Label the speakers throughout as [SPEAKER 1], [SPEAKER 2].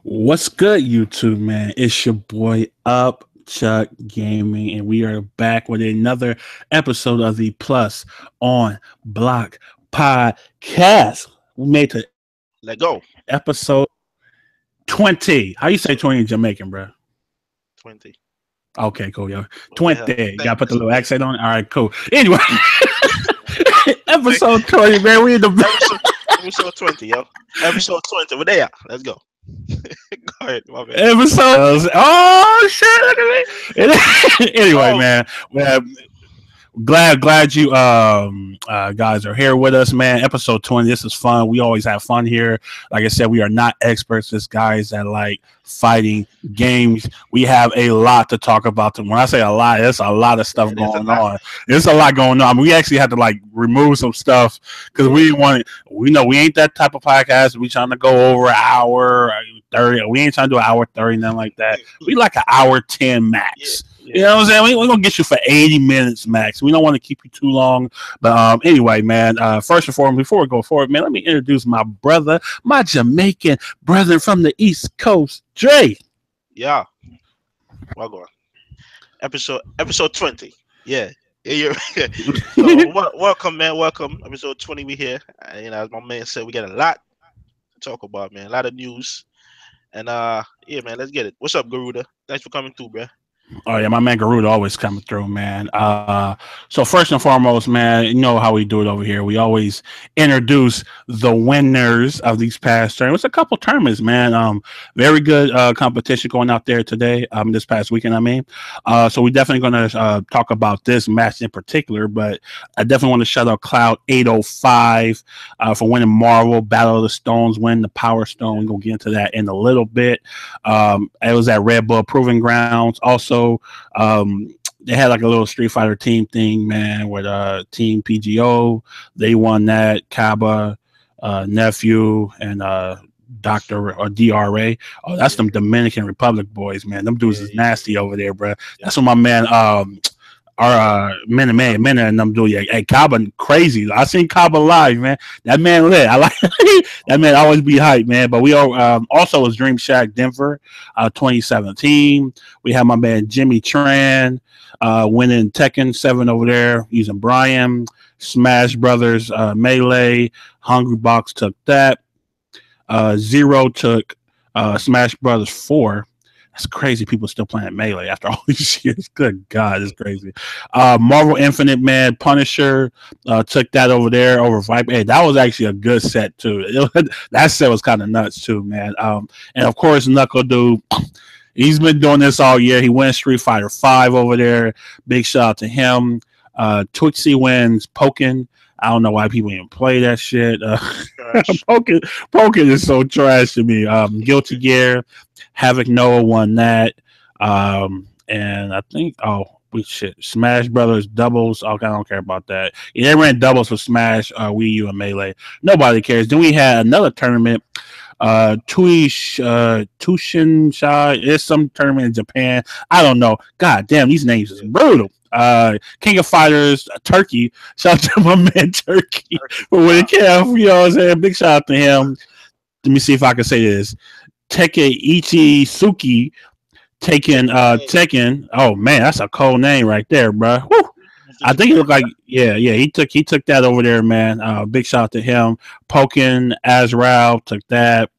[SPEAKER 1] What's good, YouTube, man? It's your boy Up Chuck Gaming, and we are back with another episode of the Plus on Block podcast. We made to
[SPEAKER 2] Let go.
[SPEAKER 1] episode 20. How you say 20 in Jamaican, bro?
[SPEAKER 2] 20.
[SPEAKER 1] Okay, cool, yo.
[SPEAKER 2] What the hell?
[SPEAKER 1] 20. Gotta put the
[SPEAKER 2] Thanks.
[SPEAKER 1] little accent on it. All right, cool. Anyway,
[SPEAKER 2] Thank-
[SPEAKER 1] episode 20, man. We in the
[SPEAKER 2] Episode, episode 20, yo. Episode 20. We're there. Let's go. Go ahead, my man.
[SPEAKER 1] episode. Oh, shit. Look at me. Anyway,
[SPEAKER 2] Oh,
[SPEAKER 1] man. Well, glad you guys are here with us, man. Episode 20. This is fun. We always have fun here. Like I said, we are not experts, just guys that like fighting games. We have a lot to talk about. When I say a lot, it's a lot of stuff
[SPEAKER 2] it is a
[SPEAKER 1] going
[SPEAKER 2] lot.
[SPEAKER 1] on. There's a lot going on. We actually had to like remove some stuff because we didn't want it. We know we ain't that type of podcast. We trying to go over an hour 30. We ain't trying to do an hour 30, nothing like that. We like an hour 10
[SPEAKER 2] Yeah,
[SPEAKER 1] max.
[SPEAKER 2] yeah.
[SPEAKER 1] You know what I'm saying? We're going to get you for 80 minutes max. We don't want to keep you too long. But anyway, man, first and foremost, before we go forward, man, let me introduce my brother, my Jamaican brother from the East Coast, Dre.
[SPEAKER 2] Yeah. Well, go on. Episode 20. Yeah. Yeah, yeah. So, welcome, man. Welcome. Episode 20, we here. As my man said, we got a lot to talk about, man. A lot of news. And yeah, man, let's get it. What's up, Garuda? Thanks for coming through, bro.
[SPEAKER 1] Oh yeah, my man Garuda always coming through, man. So first and foremost, man, you know how we do it over here. We always introduce the winners of these past tournaments. A couple tournaments, man. Very good competition going out there today. This past weekend, I mean. So we definitely going to talk about this match in particular, but I definitely want to shout out CLOUD805 for winning Marvel Battle of the Stones, win the Power Stone. We're gonna get into that in a little bit. It was at Red Bull Proving Grounds. Also, they had like a little Street Fighter team thing, man, with Team PGO. They won that. Kaba, nephew, and Doctor or DRA. Oh, that's them Dominican Republic boys, man. Them dudes
[SPEAKER 2] Yeah,
[SPEAKER 1] is
[SPEAKER 2] yeah,
[SPEAKER 1] nasty over there, bro. That's what my man our Mena and them do. Yeah, hey, Kaba crazy. I seen Kaba live, man. That man lit. I like that man. Always be hype, man. But we all also was Dream Shack Denver, 2017. We have my man Jimmy Tran, winning Tekken 7 over there using Brian. Smash Brothers Melee. Hungry Box took that. Zero took Smash Brothers 4. That's crazy. People still playing Melee after all these years. Good God, it's crazy. Marvel Infinite, man, Punisher took that over there over Viper. Hey, that was actually a good set too. That set was kind of nuts too, man. And of course, Knuckle Dude. He's been doing this all year. He wins Street Fighter 5 over there. Big shout out to him. Twixie wins Pokken. I don't know why people even play that shit.
[SPEAKER 2] Trash.
[SPEAKER 1] Pokken is so trash to me. Guilty Gear, Havoc Noah won that. And I think Smash Brothers doubles. Okay, I don't care about that. Yeah, they ran doubles for Smash, Wii U, and Melee. Nobody cares. Then we had another tournament. Tushin Shai. It's some tournament in Japan. I don't know. God damn, these names is brutal. King of Fighters, Turkey. Shout out to my man Turkey for winning camp. You know what I'm saying? Big shout out to him. Let me see if I can say this. Takeichi Suki taking Tekken. Oh man, that's a cold name right there, bro. Woo! I think it looked like he took that over there, man. Big shout out to him. Pokken Azrael took that.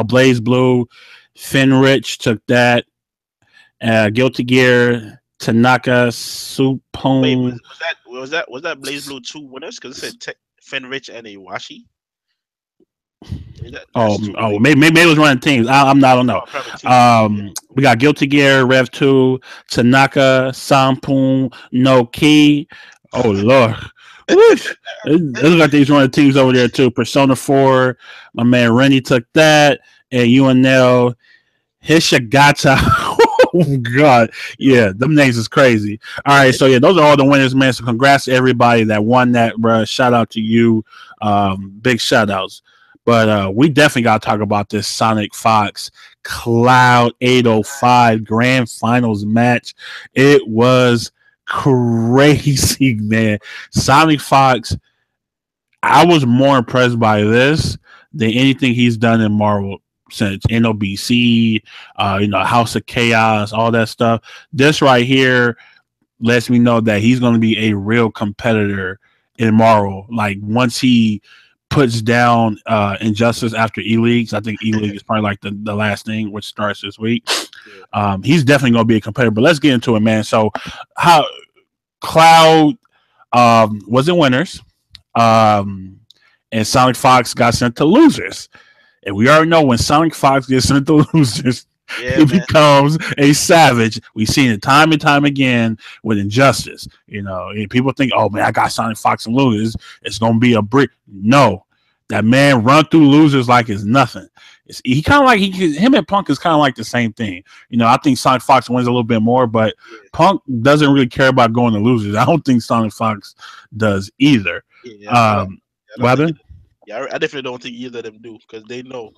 [SPEAKER 1] Blaze Blue, Finrich took that. Guilty Gear, Tanaka
[SPEAKER 2] Wait,
[SPEAKER 1] Supone.
[SPEAKER 2] was that Blaze Blue 2 winners? Because it said Fenrich and Iwashi. That's two winners.
[SPEAKER 1] Maybe it was running teams. I don't know.
[SPEAKER 2] Oh, probably teams.
[SPEAKER 1] We got Guilty Gear, Rev 2, Tanaka, Sampun, No Key. Oh Lord. Whoosh. It looks like these running teams over there too. Persona 4, my man Rennie took that, and UNL Hishigata. Oh God, yeah, them names is crazy. All right, so yeah, those are all the winners, man. So congrats to everybody that won that, bro. Shout out to you, big shout outs. But we definitely got to talk about this Sonic Fox Cloud 805 Grand Finals match. It was crazy, man. Sonic Fox, I was more impressed by this than anything he's done in Marvel since NOBC, House of Chaos, all that stuff. This right here lets me know that he's going to be a real competitor in Marvel. Like once he puts down Injustice after E-Leagues, I think E-League is probably like the last thing which starts this week. He's definitely going to be a competitor. But let's get into it, man. So how Cloud was in winners, and Sonic Fox got sent to losers. And we already know when Sonic Fox gets sent to losers, he becomes a savage. We've seen it time and time again with Injustice. And people think, oh man, I got Sonic Fox and losers. It's gonna be a brick. No, that man run through losers like it's nothing. He kind of like him and Punk is kind of like the same thing. I think Sonic Fox wins a little bit more, but Punk doesn't really care about going to losers. I don't think Sonic Fox does either.
[SPEAKER 2] I definitely don't think either of them do, because they know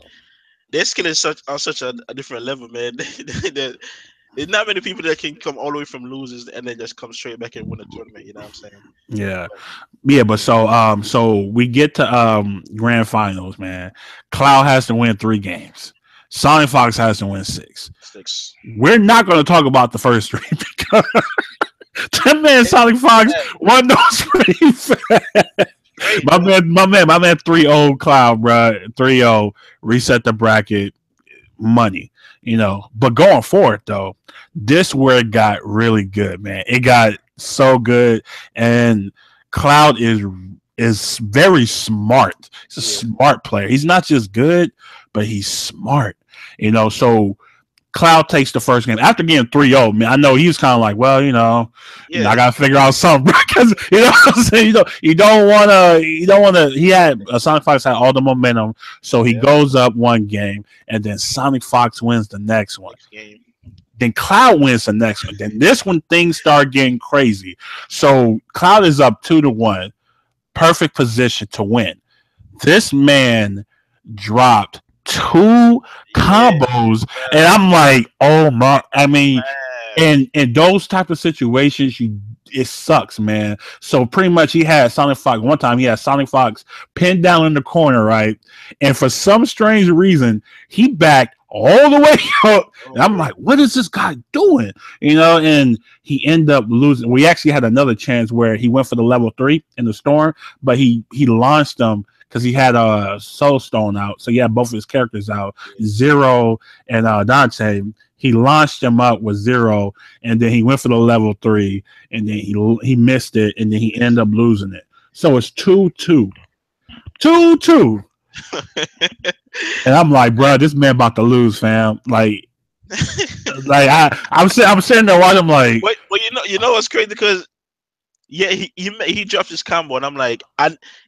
[SPEAKER 2] their skill is on such a different level, man. There's not many people that can come all the way from losers and then just come straight back and win a tournament. You know what I'm saying?
[SPEAKER 1] Yeah. But so we get to grand finals, man. Cloud has to win 3 games. Sonic Fox has to win 6. We're not going to talk about the first 3 because that man Sonic Fox won those pretty fast. My man 3-0 Cloud, bro. 3-0 reset the bracket money, But going forward though, this where it got really good, man. It got so good, and Cloud is very smart. He's a smart player. He's not just good, but he's smart. So Cloud takes the first game after getting 3-0. Man, I know he was kind of like, well, I gotta figure out something because what I'm saying. You don't want to. He had Sonic Fox had all the momentum, so he goes up 1 game, and then Sonic Fox wins the next one. Then Cloud wins the next one. Then this one things start getting crazy. So Cloud is up 2-1, perfect position to win. This man dropped 2 combos, and I'm like, oh my! I mean, in those type of situations, it sucks, man. So pretty much, he had Sonic Fox one time. He had Sonic Fox pinned down in the corner, right? And for some strange reason, he backed all the way up. And I'm like, what is this guy doing? And he ended up losing. We actually had another chance where he went for the level 3 in the storm, but he launched them because he had a Soul Stone out. So he had both of his characters out, Zero and Dante. He launched them up with 0, and then he went for the level 3, and then he missed it, and then he ended up losing it. So it's 2-2. 2-2. And I'm like, bro, this man about to lose, fam. Like I'm sitting there watching. I'm like,
[SPEAKER 2] well, what's crazy, because he dropped his combo, and I'm like,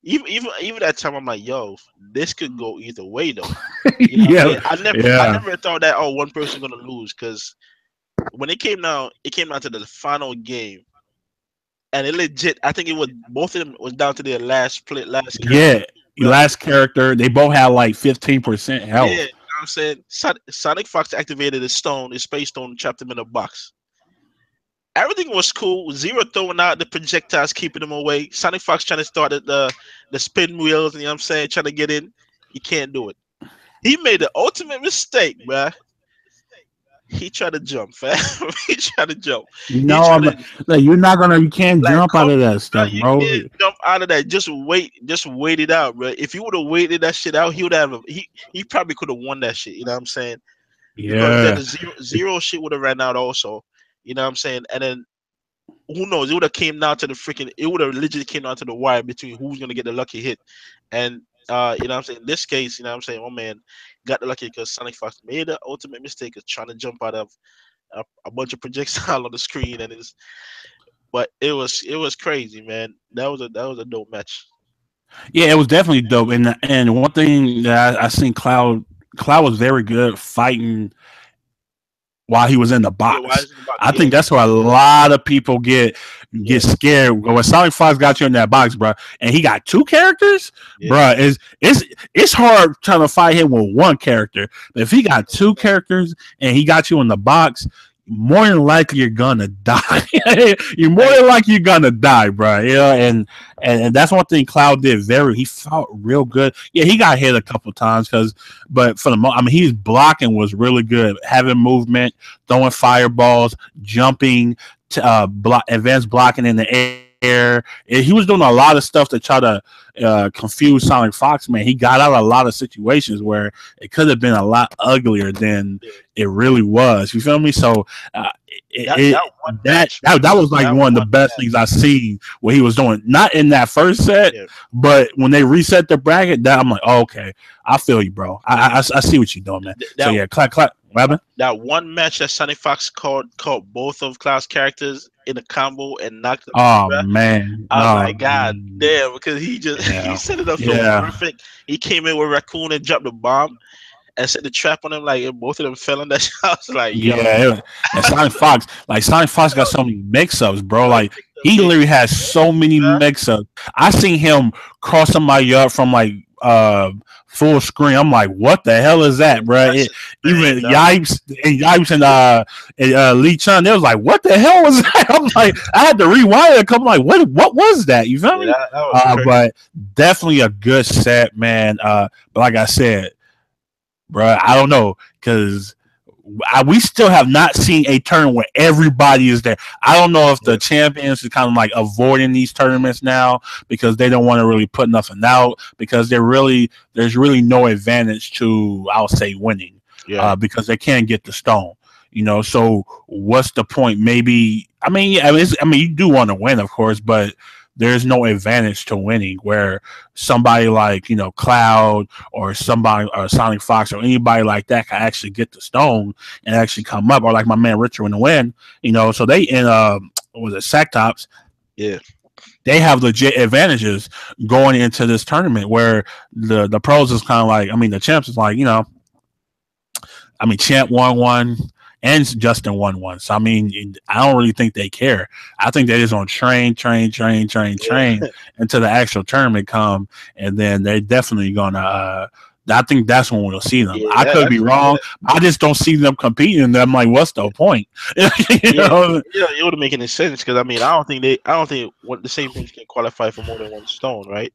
[SPEAKER 2] even that time, I'm like, yo, this could go either way though. I never thought that one person gonna lose, because when it came down to the final game, and it legit, I think it was both of them was down to their last character.
[SPEAKER 1] Last character. They both had like 15% health.
[SPEAKER 2] Yeah, I'm saying Sonic Fox activated his space stone, trapped him in a box. Everything was cool. Zero throwing out the projectiles, keeping them away. Sonic Fox trying to start the spin wheels, you know what I'm saying, trying to get in. He can't do it. He made the ultimate mistake, bruh. He tried to jump, fam. He tried to jump.
[SPEAKER 1] You can't jump out of that stuff, bro.
[SPEAKER 2] You can't jump out of that. Just wait it out, bro. If you would have waited that shit out, he probably could have won that shit. You know what I'm saying?
[SPEAKER 1] Yeah.
[SPEAKER 2] Because the zero shit would have ran out also. You know what I'm saying? And then who knows? It would have came down to it would have literally came down to the wire between who's gonna get the lucky hit. And you know what I'm saying? In this case, you know what I'm saying, my man got the lucky because Sonic Fox made the ultimate mistake of trying to jump out of a bunch of projectile on the screen, but it was crazy, man. That was a dope match.
[SPEAKER 1] Yeah, it was definitely dope. And one thing that I seen Cloud was very good fighting while he was in the box. I think that's why a lot of people get scared when Sonic Fox got you in that box, bro. And he got 2 characters, bro. It's hard trying to fight him with 1 character. But if he got 2 characters and he got you in the box, more than likely you're gonna die. You're more than likely you're gonna die, bro. You know, and that's one thing Cloud did very. He fought real good. Yeah, he got hit a couple times but for the most, I mean, his blocking was really good. Having movement, throwing fireballs, jumping, advanced blocking in the air. He was doing a lot of stuff to try to confuse Sonic Fox. Man, he got out of a lot of situations where it could have been a lot uglier than it really was. You feel me? So that was like one of the best things I seen what he was doing. Not in that first set, but when they reset the bracket, that I'm like, oh, okay, I feel you, bro. I see what you're doing, man. So yeah, clap. What happened?
[SPEAKER 2] That one match that Sonic Fox caught both of Cloud's characters in a combo and knocked them.
[SPEAKER 1] Oh man!
[SPEAKER 2] I was like, God damn, because he set it up so perfect. He came in with Raccoon and dropped the bomb and set the trap on him. Like both of them fell on that shot. I was like,
[SPEAKER 1] yeah. And Sonic Fox got so many mix-ups, bro. Like he literally has so many mix-ups. I seen him cross somebody up from like full screen. I'm like, what the hell is that, bro? Even Yipes and Lee Chun, they was like, what the hell was that? I'm like, I had to rewind it a couple. Like, what was that? You feel me? But definitely a good set, man. But like I said, bro, I don't know, because we still have not seen a tournament where everybody is there. I don't know if the champions are kind of like avoiding these tournaments now because they don't want to really put nothing out, because there's really no advantage to, I'll say, winning, because they can't get the stone. You know, so what's the point? Maybe you do want to win, of course, but there's no advantage to winning where somebody like, you know, Cloud or somebody or Sonic Fox or anybody like that can actually get the stone and actually come up, or like my man Richard in the win, you know. So they in was it Sacktops?
[SPEAKER 2] Yeah.
[SPEAKER 1] They have legit advantages going into this tournament where the pros is kind of like, I mean, the champs is like, you know, I mean, Champ won one and Justin won one. So, I mean, I don't really think they care. I think they just on train until the actual tournament come, and then they're definitely going to I think that's when we'll see them. Yeah, I could be wrong. I just don't see them competing. And I'm like, what's the point?
[SPEAKER 2] It wouldn't make any sense, because I mean, I don't think the same things can qualify for more than one stone, right?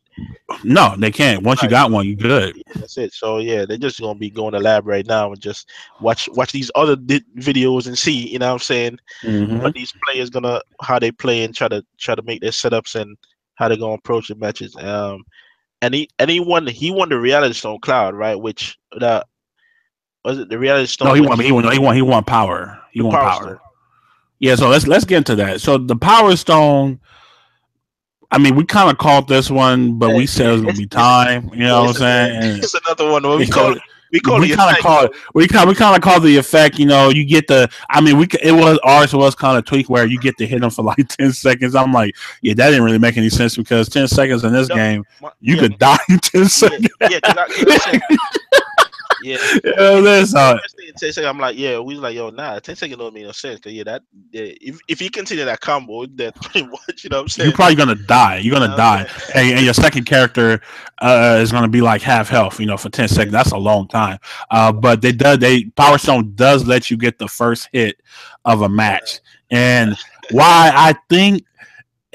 [SPEAKER 1] No, they can't. Once you got one, you're good.
[SPEAKER 2] Yeah, that's it. So yeah, they're just gonna be going to lab right now and just watch these other videos and see, you know what I'm saying, what these players how they play, and try to make their setups and how they're gonna approach the matches. And he won the reality stone, Cloud, right? Which was it the reality stone?
[SPEAKER 1] No, he won power. He won power. Stone. Yeah, so let's get into that. So the power stone, I mean, we kind of called this one, but we said it was gonna be time. You know what I'm saying?
[SPEAKER 2] It's another one. We kind
[SPEAKER 1] of called the effect. You know, you get the. I mean, ours was kind of tweaked where you get to hit them for like 10 seconds. I'm like, yeah, that didn't really make any sense, because 10 seconds in this game, you could die in 10 seconds. That's how.
[SPEAKER 2] I'm like, we was like, yo, nah, 10 seconds don't make no sense. Cause if you continue that combo, then pretty much, you know what I'm saying,
[SPEAKER 1] you're probably gonna die. You're gonna die, and your second character is gonna be like half health. You know, for 10 seconds, that's a long time. But Power Stone does let you get the first hit of a match, and why I think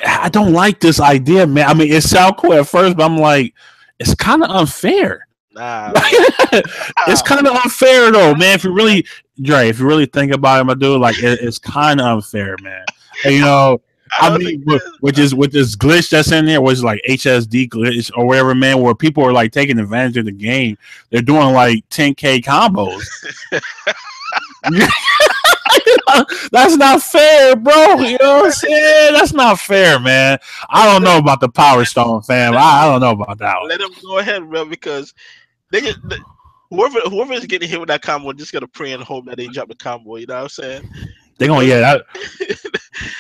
[SPEAKER 1] I don't like this idea, man. I mean, it sounds cool at first, but I'm like, it's kind of unfair.
[SPEAKER 2] Nah,
[SPEAKER 1] it's kind of unfair though, man. If you really think about it, my dude, like it's kind of unfair, man. And, you know, I mean, with this glitch that's in there, was like HSD glitch or whatever, man, where people are like taking advantage of the game. They're doing like 10K combos. That's not fair, bro. You know what I'm saying? That's not fair, man. I don't know about the Power Stone, fam. I don't know about that one.
[SPEAKER 2] Let them go ahead, bro, because whoever is getting hit with that combo just gotta pray and hope that they drop the combo. You know what I'm saying?
[SPEAKER 1] They gonna that.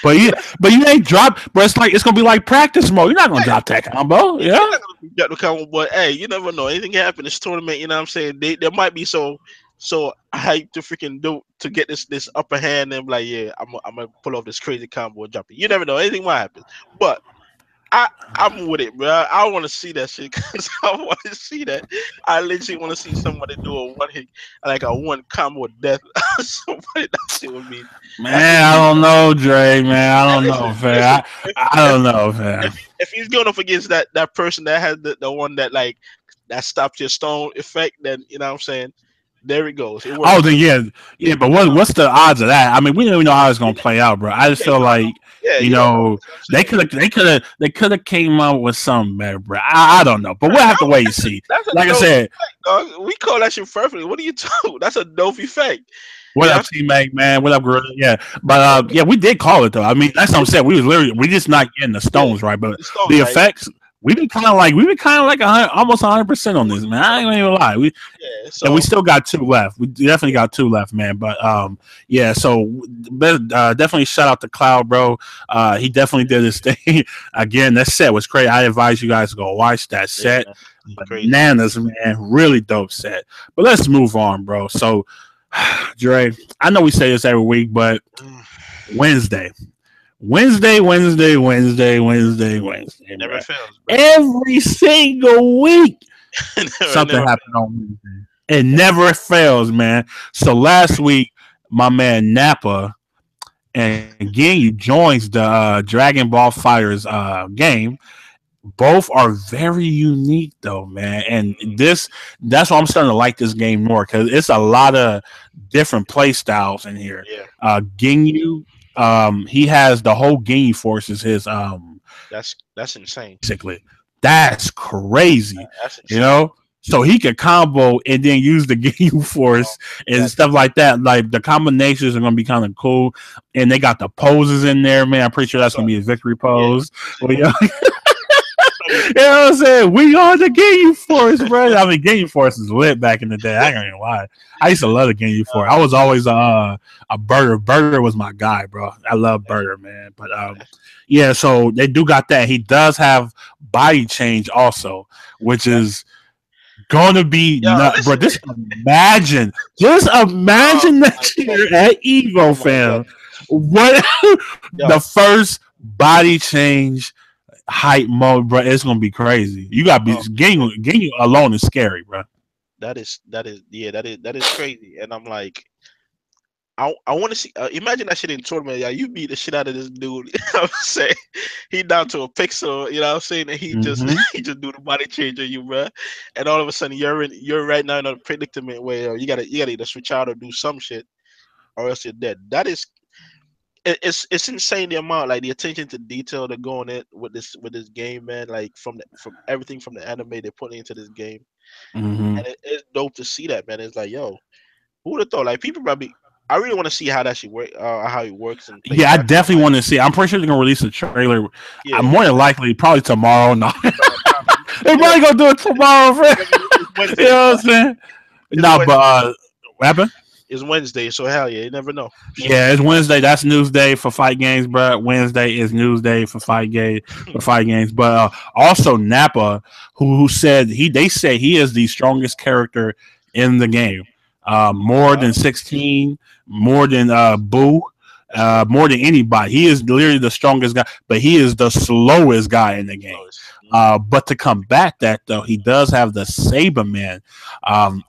[SPEAKER 1] But you ain't drop. But it's gonna be like practice mode. You're not gonna drop that combo. Yeah. You're not
[SPEAKER 2] gonna drop the combo, but hey, you never know. Anything can happen in this tournament. You know what I'm saying? There might be so hyped to freaking to get this upper hand and be like, yeah, I'm gonna pull off this crazy combo and drop it. You never know. Anything might happen. But I'm with it, bro. I want to see that shit because I want to see that. I literally want to see somebody do a one hit, like a one combo death. Somebody that shit would be. That
[SPEAKER 1] Man,
[SPEAKER 2] shit
[SPEAKER 1] I
[SPEAKER 2] would be.
[SPEAKER 1] don't know, Dre. Man, I
[SPEAKER 2] And
[SPEAKER 1] don't know,
[SPEAKER 2] listen,
[SPEAKER 1] fam.
[SPEAKER 2] listen.
[SPEAKER 1] I don't know, fam.
[SPEAKER 2] If he's going up against that person that has the one that like that stops your stone effect, then you know what I'm saying. There it goes. It
[SPEAKER 1] Oh,
[SPEAKER 2] works.
[SPEAKER 1] then yeah. But what's the odds of that? I mean, we don't even know how it's gonna play out, bro. I just
[SPEAKER 2] Yeah, you
[SPEAKER 1] feel
[SPEAKER 2] don't know.
[SPEAKER 1] like
[SPEAKER 2] Yeah,
[SPEAKER 1] you
[SPEAKER 2] you don't know.
[SPEAKER 1] know
[SPEAKER 2] That's what I'm saying.
[SPEAKER 1] they could have came up with something better, bro. I don't know, but we'll have to wait and see.
[SPEAKER 2] That's a
[SPEAKER 1] Like I
[SPEAKER 2] dope
[SPEAKER 1] said,
[SPEAKER 2] effect, dog. We call that shit perfectly. What are you talking? That's a dope effect.
[SPEAKER 1] what
[SPEAKER 2] You know
[SPEAKER 1] up,
[SPEAKER 2] what
[SPEAKER 1] T Mac, man? What up, Gorilla? Yeah, but
[SPEAKER 2] I'm
[SPEAKER 1] yeah, we did call it though. I mean, that's what I'm saying. We just not getting the
[SPEAKER 2] saying? Yeah,
[SPEAKER 1] stones right, but
[SPEAKER 2] the stones
[SPEAKER 1] the
[SPEAKER 2] right.
[SPEAKER 1] effects. We've been kind of like almost 100% on this, man. I ain't gonna even lie.
[SPEAKER 2] Yeah.
[SPEAKER 1] And we
[SPEAKER 2] So
[SPEAKER 1] still got two left. We definitely got two left, man. But yeah. So definitely shout out to Cloud, bro. He definitely did his thing. Again, that set was crazy. I advise you guys to go watch that
[SPEAKER 2] yeah,
[SPEAKER 1] set.
[SPEAKER 2] man, crazy.
[SPEAKER 1] Bananas, man. Really dope set. But let's move on, bro. So, Dre, I know we say this every week, but Wednesday. Wednesday,
[SPEAKER 2] Never
[SPEAKER 1] bro.
[SPEAKER 2] fails, bro.
[SPEAKER 1] Every single week
[SPEAKER 2] Never,
[SPEAKER 1] something
[SPEAKER 2] never
[SPEAKER 1] happened on Wednesday. It never fails, man. So last week, my man Nappa and Ginyu joins the Dragon Ball Fighters game. Both are very unique, though, man. And that's why I'm starting to like this game more because it's a lot of different play styles in here.
[SPEAKER 2] Yeah,
[SPEAKER 1] Ginyu, he has the whole Ginyu force is his
[SPEAKER 2] that's insane.
[SPEAKER 1] basically. That's crazy,
[SPEAKER 2] That's
[SPEAKER 1] you
[SPEAKER 2] insane.
[SPEAKER 1] know. So he could combo and then use the Ginyu
[SPEAKER 2] Oh,
[SPEAKER 1] force and
[SPEAKER 2] exactly.
[SPEAKER 1] stuff like that. Like the combinations are gonna be kind of cool, and they got the poses in there, man. I'm pretty sure
[SPEAKER 2] I
[SPEAKER 1] that's
[SPEAKER 2] saw.
[SPEAKER 1] gonna be a victory
[SPEAKER 2] Yeah,
[SPEAKER 1] pose. Well,
[SPEAKER 2] it's gonna
[SPEAKER 1] you know what I'm saying? We are the Ginyu force, bro. I mean, Ginyu force is lit back in the day. I can't even lie. I used to love the Ginyu force. I was always a Burger. Burger was my guy, bro. I love Burger, man. But yeah. So they do got that. He does have body change also, which is gonna be
[SPEAKER 2] yo,
[SPEAKER 1] nut, bro.
[SPEAKER 2] listen.
[SPEAKER 1] Just
[SPEAKER 2] Oh
[SPEAKER 1] imagine
[SPEAKER 2] my
[SPEAKER 1] next
[SPEAKER 2] god.
[SPEAKER 1] year at Evo,
[SPEAKER 2] Oh my god.
[SPEAKER 1] fam. What the
[SPEAKER 2] Yo,
[SPEAKER 1] first body change hype mode, bro? It's gonna be crazy. You gotta be
[SPEAKER 2] oh,
[SPEAKER 1] getting alone is scary, bro.
[SPEAKER 2] that is yeah, that is crazy. And I'm like, I want to see. Imagine that shit in tournament. Yeah, you beat the shit out of this dude. You know what I'm saying? He down to a pixel. You know what I'm saying? And he just
[SPEAKER 1] Mm-hmm.
[SPEAKER 2] he just do the body change on you, bro. And all of a sudden you're right now in a predicament where you gotta either switch out or do some shit or else you're dead. It's insane the amount like the attention to detail they're going in with this game, man. Like from everything from the anime they're putting into this game,
[SPEAKER 1] Mm-hmm.
[SPEAKER 2] and it's dope to see that, man. It's like, yo, who would have thought? Like people probably. I really want to see how that shit work, how it works and plays
[SPEAKER 1] Yeah, I
[SPEAKER 2] back. I'm
[SPEAKER 1] definitely
[SPEAKER 2] like,
[SPEAKER 1] want to see. I'm pretty sure they're gonna release a trailer. I'm
[SPEAKER 2] yeah,
[SPEAKER 1] more than likely probably tomorrow. No,
[SPEAKER 2] probably.
[SPEAKER 1] they
[SPEAKER 2] You know,
[SPEAKER 1] probably gonna do it tomorrow, bro.
[SPEAKER 2] it's
[SPEAKER 1] You
[SPEAKER 2] Wednesday.
[SPEAKER 1] know what I'm saying?
[SPEAKER 2] It's
[SPEAKER 1] No, but
[SPEAKER 2] Wednesday.
[SPEAKER 1] what happened?
[SPEAKER 2] It's Wednesday, so hell yeah, you never know. So
[SPEAKER 1] Yeah, it's Wednesday. That's news day for fight games, bro. Wednesday is news day for fight games. But also Nappa, who said they say he is the strongest character in the game. More than 16, more than Boo,
[SPEAKER 2] that's crazy.
[SPEAKER 1] more than anybody. He is literally the strongest guy, but he is the slowest guy in the game.
[SPEAKER 2] No, it's
[SPEAKER 1] But to combat that, though, he does have the Saberman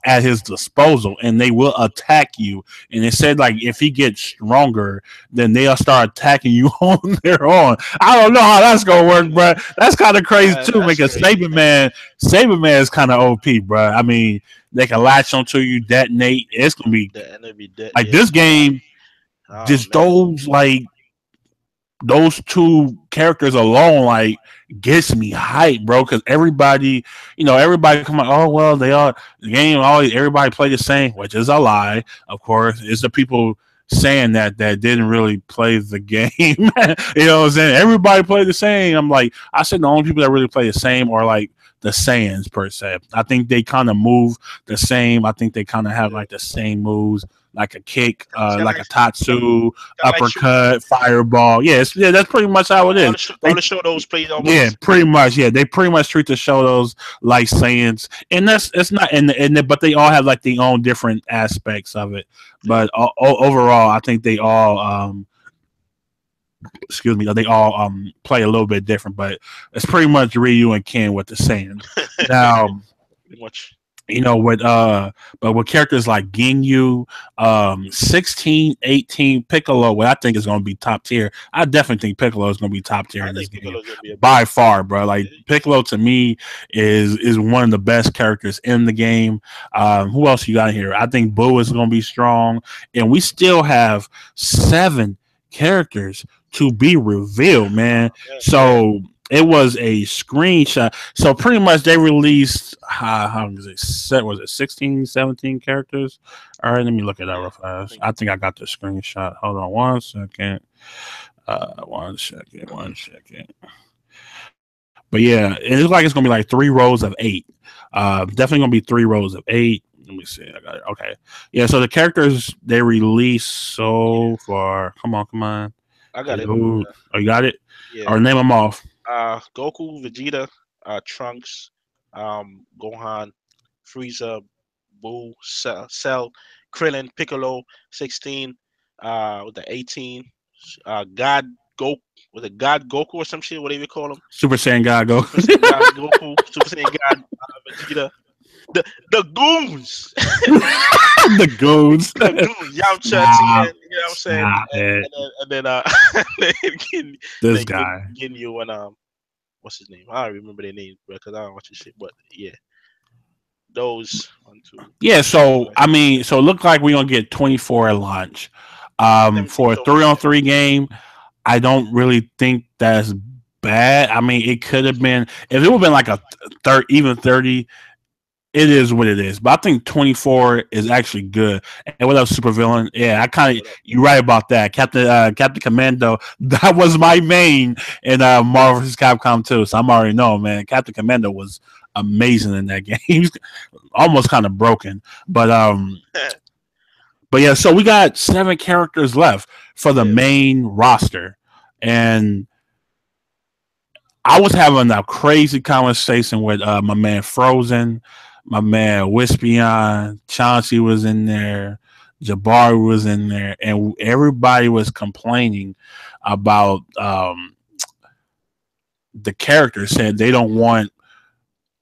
[SPEAKER 1] at his disposal, and they will attack you. And it said, like, if he gets stronger, then they'll start attacking you on their own. I don't know how that's gonna work, bro. That's kind of crazy too.
[SPEAKER 2] that's
[SPEAKER 1] Because
[SPEAKER 2] crazy.
[SPEAKER 1] Saberman is kind of OP, bro. I mean, they can latch onto you, detonate. It's gonna be
[SPEAKER 2] The enemy dead.
[SPEAKER 1] like
[SPEAKER 2] Yeah.
[SPEAKER 1] this game.
[SPEAKER 2] Oh
[SPEAKER 1] Just
[SPEAKER 2] man.
[SPEAKER 1] those two characters alone like gets me hyped, bro. Because everybody, everybody come like, oh well, they are the game. Always everybody play the same, which is a lie. Of course, it's the people saying that didn't really play the game. You know what I'm saying? Everybody play the same. I'm like, I said the only people that really play the same are like the Saiyans per se. I think they kind of move the same. I think they kind of have
[SPEAKER 2] Yeah.
[SPEAKER 1] like the same moves, like a kick,
[SPEAKER 2] It's kind of
[SPEAKER 1] like
[SPEAKER 2] like
[SPEAKER 1] a Tatsu,
[SPEAKER 2] shoot.
[SPEAKER 1] uppercut, fireball. Yeah, that's pretty much how it
[SPEAKER 2] All
[SPEAKER 1] is.
[SPEAKER 2] all
[SPEAKER 1] They,
[SPEAKER 2] the show those plays almost the
[SPEAKER 1] yeah,
[SPEAKER 2] same.
[SPEAKER 1] pretty much. Yeah, they pretty much treat the shows like Saiyans, and that's it's not. But they all have like their own different aspects of it.
[SPEAKER 2] Yeah.
[SPEAKER 1] But overall, I think they all excuse me, they all play a little bit different, but it's pretty much Ryu and Ken what they're saying. Now,
[SPEAKER 2] Pretty much.
[SPEAKER 1] you know, but with characters like Ginyu, 16, 18, Piccolo, what I think is going to be top tier. I definitely think Piccolo is going to be top tier
[SPEAKER 2] I
[SPEAKER 1] in this
[SPEAKER 2] think
[SPEAKER 1] game
[SPEAKER 2] Piccolo's gonna be a
[SPEAKER 1] by
[SPEAKER 2] beast.
[SPEAKER 1] far, bro. Like Piccolo to me is one of the best characters in the game. Who else you got here? I think Boo is going to be strong, and we still have 7 characters to be revealed, man.
[SPEAKER 2] Yeah,
[SPEAKER 1] So it was a screenshot. So pretty much they released how was it set? Was it 16, 17 characters? All right, let me look it up
[SPEAKER 2] yeah.
[SPEAKER 1] real
[SPEAKER 2] I
[SPEAKER 1] fast.
[SPEAKER 2] think
[SPEAKER 1] I think I got the screenshot. Hold on one second. One second. But yeah, it looks like it's gonna be like 3 rows of 8. Definitely gonna be 3 rows of 8. Let me see. I got it. Okay. Yeah, so the characters they released so far. Come on, come on.
[SPEAKER 2] I got it.
[SPEAKER 1] Hello. Oh, you got it?
[SPEAKER 2] Yeah.
[SPEAKER 1] Or name them off.
[SPEAKER 2] Goku, Vegeta, Trunks, Gohan, Frieza, Boo, Cell, Krillin, Piccolo, 16, with the 18, God Goku, with a God Goku or some shit, whatever you call him.
[SPEAKER 1] Super Saiyan God go.
[SPEAKER 2] Super Saiyan God Goku, Super Saiyan God Vegeta, the goons,
[SPEAKER 1] The goons.
[SPEAKER 2] the goons, Yamcha,
[SPEAKER 1] Stop.
[SPEAKER 2] Tien, you know what I'm saying,
[SPEAKER 1] Stop it.
[SPEAKER 2] and then and
[SPEAKER 1] This
[SPEAKER 2] then
[SPEAKER 1] guy.
[SPEAKER 2] Ginyu and what's his name? I don't remember their names, bro, because I don't watch this shit. But yeah, those 1, 2,
[SPEAKER 1] Yeah,
[SPEAKER 2] 3, 4,
[SPEAKER 1] so
[SPEAKER 2] 5,
[SPEAKER 1] I
[SPEAKER 2] 6,
[SPEAKER 1] mean, so it looked like we're gonna get 24 at launch.
[SPEAKER 2] 17
[SPEAKER 1] For a
[SPEAKER 2] so far.
[SPEAKER 1] 3-on-3 game, I don't really think that's bad. I mean, it could have been if it would have been like a even 30. It is what it is, but I think 24 is actually good. And what up, supervillain? Yeah, I kind of
[SPEAKER 2] What up?
[SPEAKER 1] you're right about that. Captain Commando, that was my main in Marvel vs. Capcom 2. So I'm already know, man. Captain Commando was amazing in that game. He's almost kind of broken, but yeah. So we got 7 characters left for the
[SPEAKER 2] Yeah,
[SPEAKER 1] main roster, and I was having a crazy conversation with my man Frozen, my man Wispion, Chauncey was in there, Jabari was in there, and everybody was complaining about the characters, said they don't want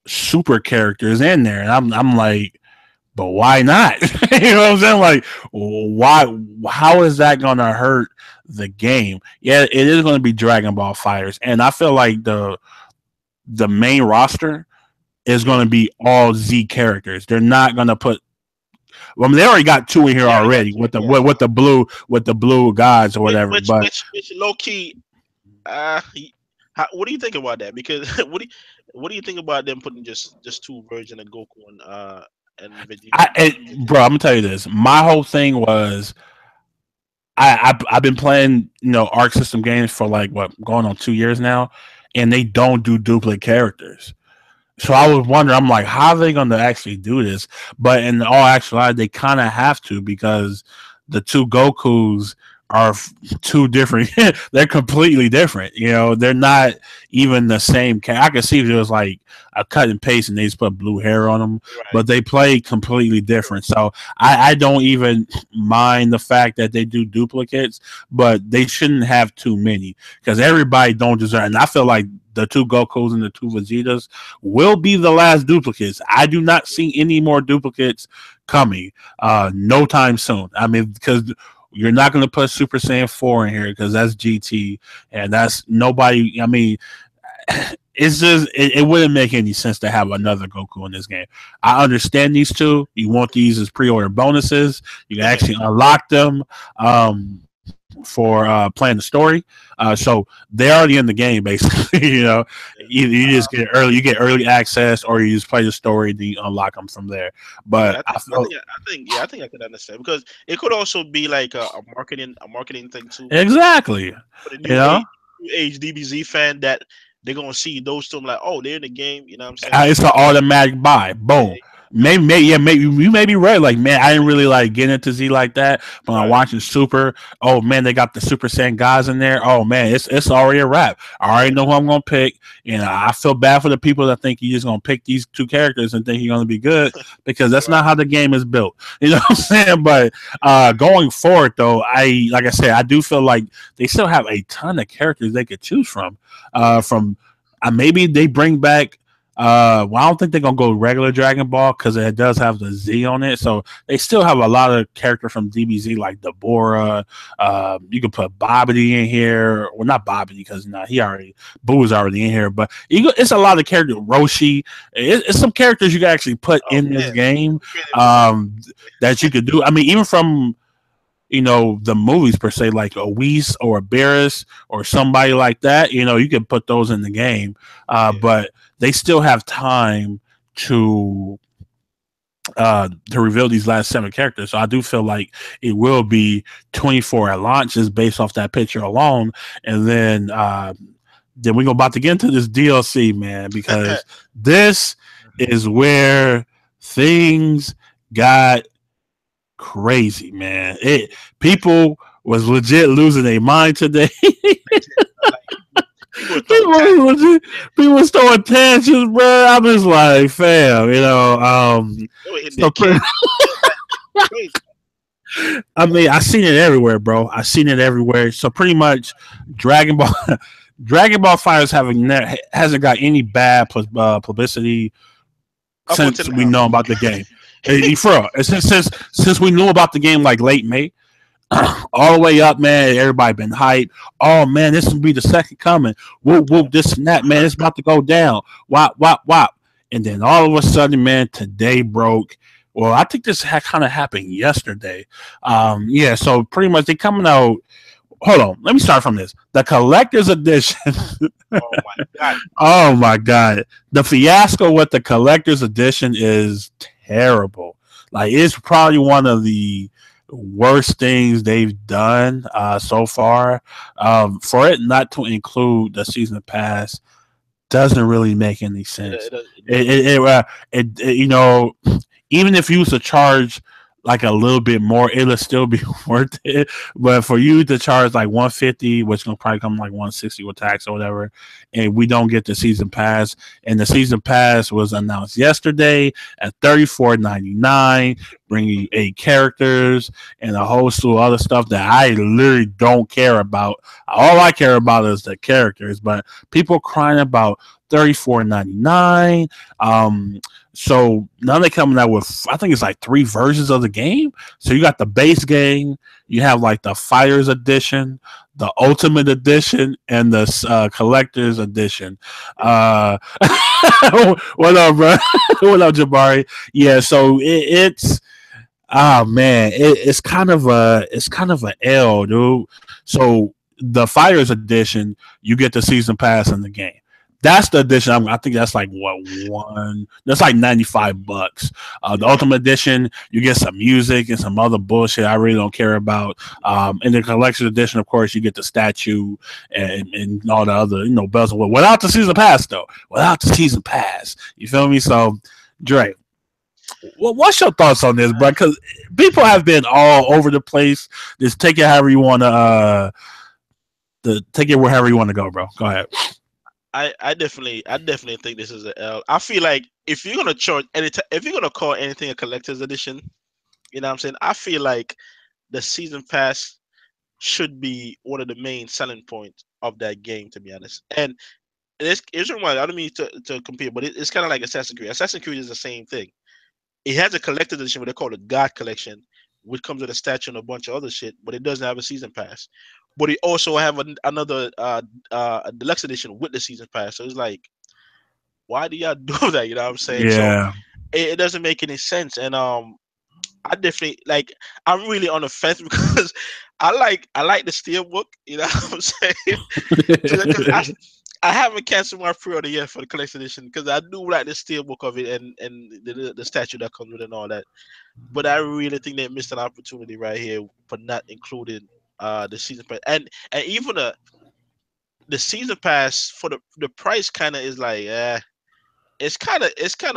[SPEAKER 1] super characters in there, and I'm like, but why not? You know what I'm saying? Like, why? How is that going to hurt the game? Yeah, it is going to be Dragon Ball Fighters, and I feel like the main roster is going to be all Z characters. They're not going to put. Well, they already got 2 in here
[SPEAKER 2] yeah, I got
[SPEAKER 1] already
[SPEAKER 2] you.
[SPEAKER 1] with the
[SPEAKER 2] Yeah,
[SPEAKER 1] with the blue gods or whatever. But
[SPEAKER 2] which low key, what do you think about that? Because what do you think about them putting just 2 versions of Goku and Vegeta?
[SPEAKER 1] bro, I'm gonna tell you this. My whole thing was I've been playing Arc System games for like what going on 2 years now, and they don't do duplicate characters. So I was wondering, I'm like, how are they going to actually do this? But in all actuality, they kind of have to because the 2 Gokus are 2 different. They're completely different. They're not even the same. I could see if it was like a cut and paste and they just put blue hair on them,
[SPEAKER 2] Right.
[SPEAKER 1] but they play completely different. So I don't even mind the fact that they do duplicates, but they shouldn't have too many because everybody don't deserve. And I feel like the 2 Gokus and the 2 Vegetas will be the last duplicates. I do not see any more duplicates coming no time soon. I mean, because you're not going to put Super Saiyan 4 in here because that's GT and that's nobody. I mean, it's just it wouldn't make any sense to have another Goku in this game. I understand these 2. You want these as pre-order bonuses. You can actually unlock them. For playing the story, so they're already in the game basically. You just get early, you get early access, or you just play the story, and you unlock them from there. But
[SPEAKER 2] Yeah, I think I could understand because it could also be like a marketing thing too
[SPEAKER 1] exactly,
[SPEAKER 2] for the
[SPEAKER 1] you know,
[SPEAKER 2] new age DBZ fan that they're gonna see those 2. I'm like, oh, they're in the game. You know what I'm saying?
[SPEAKER 1] it's an automatic buy.
[SPEAKER 2] Yeah,
[SPEAKER 1] Boom. Maybe you may be right. Like, man, I didn't really like get into Z like that. But I'm watching Super. Oh man, they got the Super Saiyan guys in there. Oh man, it's already a wrap. I already know who I'm gonna pick. And I feel bad for the people that think you're just gonna pick these two characters and think you're gonna be good because that's not how the game is built. You know what I'm saying? But going forward, though, like I said, I do feel like they still have a ton of characters they could choose from. Maybe they bring back. Well, I don't think they're gonna go regular Dragon Ball because it does have the Z on it. So they still have a lot of characters from DBZ like Deborah. You can put Bobbity in here. Well, not Bobbity because Boo is already in here. But it's a lot of characters. Roshi. It's some characters you can actually put in this game that you could do. I mean, even from the movies per se, like a Whis or a Beerus or somebody like that, you can put those in the game. But they still have time to reveal these last 7 characters. So I do feel like it will be 24 at launch just based off that picture alone. And then we're about to get into this DLC, man, because this is where things got crazy, man. People was legit losing their mind today. People was throwing tantrums, bro. I'm just like, fam, I mean, I seen it everywhere, bro. I seen it everywhere. So pretty much, Dragon Ball Fighterz hasn't got any bad publicity since we know about the game. For real, since we knew about the game like late May, all the way up, man. Everybody been hyped. Oh man, this will be the second coming. Whoop whoop, this and that, man. It's about to go down. Wop wop wop. And then all of a sudden, man, today broke. Well, I think this kind of happened yesterday. Yeah. So pretty much they coming out. Hold on, let me start from this. The collector's edition.
[SPEAKER 2] Oh my god.
[SPEAKER 1] Oh my god. The fiasco with the collector's edition is terrible. Like, it's probably one of the worst things they've done so far. For it not to include the season pass doesn't really make any sense. Even if you was to charge like a little bit more, it'll still be worth it. But for you to charge like 150, which will probably come like 160 with tax or whatever, and we don't get the season pass, and the season pass was announced yesterday at $34.99, bringing you 8 characters and a whole slew of other stuff that I literally don't care about. All I care about is the characters, but people crying about $34.99. So now they're coming out with, I think it's like 3 versions of the game. So you got the base game, you have like the Fighterz edition, the Ultimate edition, and the Collector's edition. What up, bro? What up, Jabari? Yeah, so it's oh man, it's kind of a L, dude. So the Fighterz edition, you get the season pass in the game. That's the edition. I think that's like that's like $95. The Ultimate Edition, you get some music and some other bullshit I really don't care about. In the Collection Edition, of course, you get the statue and all the other bells and whistles. Without the season pass, though. Without the season pass, you feel me? So, Dre, what's your thoughts on this, bro? Because people have been all over the place. Just take it however you want to. Take it wherever you want to go, bro. Go ahead.
[SPEAKER 2] I definitely think this is an L. I feel like if you're gonna charge if you're gonna call anything a collector's edition, you know what I'm saying? I feel like the season pass should be one of the main selling points of that game, to be honest. And it's I don't mean to compare, but it's kind of like Assassin's Creed. Assassin's Creed is the same thing. It has a collector's edition, what they call a God Collection, which comes with a statue and a bunch of other shit, but it doesn't have a season pass. But it also have another a deluxe edition with the season pass. So it's like, why do y'all do that? You know what I'm saying?
[SPEAKER 1] Yeah.
[SPEAKER 2] So it doesn't make any sense. And I definitely I'm really on the fence because I like the Steelbook. You know what I'm saying? I haven't canceled my pre-order yet for the collection edition because I do like the Steelbook of it and the statue that comes with it and all that. But I really think they missed an opportunity right here for not including the season pass and even the season pass for the price kind of is like it's kind of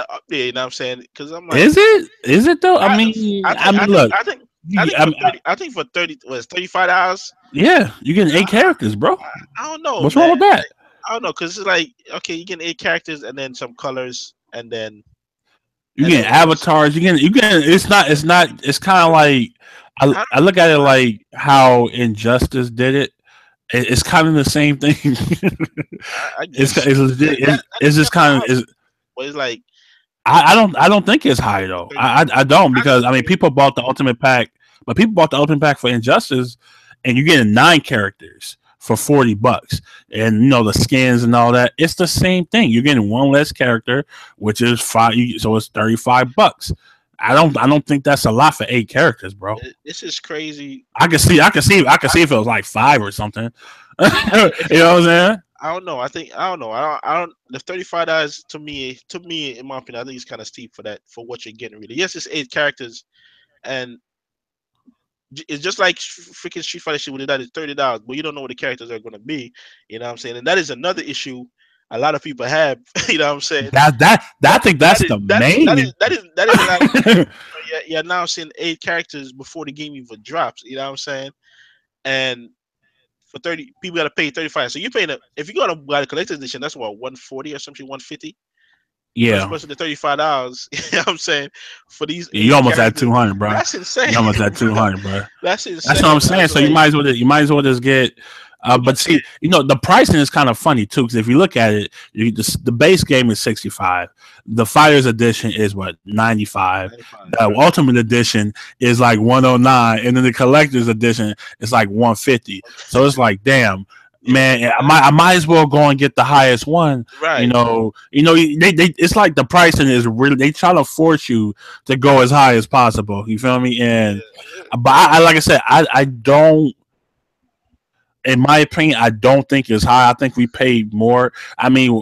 [SPEAKER 2] up there. You know what I'm saying? Because I'm like,
[SPEAKER 1] is it though? I mean, look,
[SPEAKER 2] I think for 30 was $35.
[SPEAKER 1] yeah, you're getting 8 characters, bro.
[SPEAKER 2] I don't know,
[SPEAKER 1] What's
[SPEAKER 2] man.
[SPEAKER 1] wrong with that?
[SPEAKER 2] I don't know, because it's like, okay, you get 8 characters and then some colors, and then
[SPEAKER 1] you get avatars. You get. It's not. It's kind of like I look at it like how Injustice did it. It's kind of the same thing. It's legit. It's just kind of.
[SPEAKER 2] It's like
[SPEAKER 1] I don't think it's high though. I don't, because I mean people bought the ultimate pack, but people bought the ultimate pack for Injustice, and you're getting 9 characters for $40, and you know the skins and all that. It's the same thing. You're getting one less character, which is 5, so it's $35. I don't think that's a lot for 8 characters, bro.
[SPEAKER 2] This is crazy.
[SPEAKER 1] I can see if it was like 5 or something. You know what I'm saying?
[SPEAKER 2] I don't know. I don't know. I don't. The $35 to me, in my opinion, I think it's kind of steep for what you're getting. Really, yes, it's 8 characters, and it's just like freaking Street Fighter shit. With that, it's $30, but you don't know what the characters are going to be. You know what I'm saying? And that is another issue a lot of people have. You know what I'm saying?
[SPEAKER 1] I think that's the main.
[SPEAKER 2] That is like, you're now seeing 8 characters before the game even drops. You know what I'm saying? And for 30, people got to pay 35. So you're paying if you go to buy the collector's edition, that's what, 140 or something, 150.
[SPEAKER 1] Yeah.
[SPEAKER 2] Plus the $35. You know what I'm saying? For these,
[SPEAKER 1] you almost at 200, bro.
[SPEAKER 2] That's insane.
[SPEAKER 1] You almost at 200, bro.
[SPEAKER 2] That's insane.
[SPEAKER 1] That's what I'm saying. So you might as well just get. But see, you know, the pricing is kind of funny too, because if you look at it, the base game is $65. The Fighterz edition is what, $95. The Ultimate edition is like $109, and then the Collector's edition is like $150. So it's like, damn, man, I might as well go and get the highest one.
[SPEAKER 2] Right.
[SPEAKER 1] You know, it's like the pricing is really, they try to force you to go as high as possible. You feel me? And but I like I said, I don't. In my opinion, I don't think it's high. I think we paid more. I mean,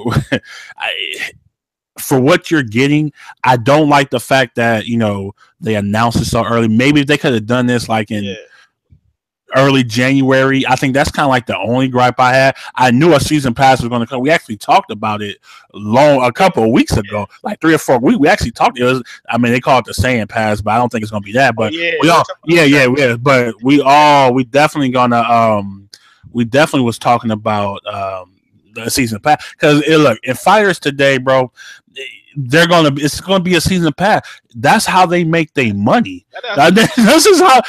[SPEAKER 1] for what you're getting, I don't like the fact that, you know, they announced it so early. Maybe if they could have done this like in early January, I think that's kind of like the only gripe I had. I knew a season pass was going to come. We actually talked about it a couple of weeks ago, like 3 or 4 weeks. We actually talked. It was, I mean, they call it the saying pass, but I don't think it's going to be that. But but we definitely gonna we definitely was talking about the season pass, because look, in Fighterz today, bro, it's gonna be a season pass. That's how they make their money. This is how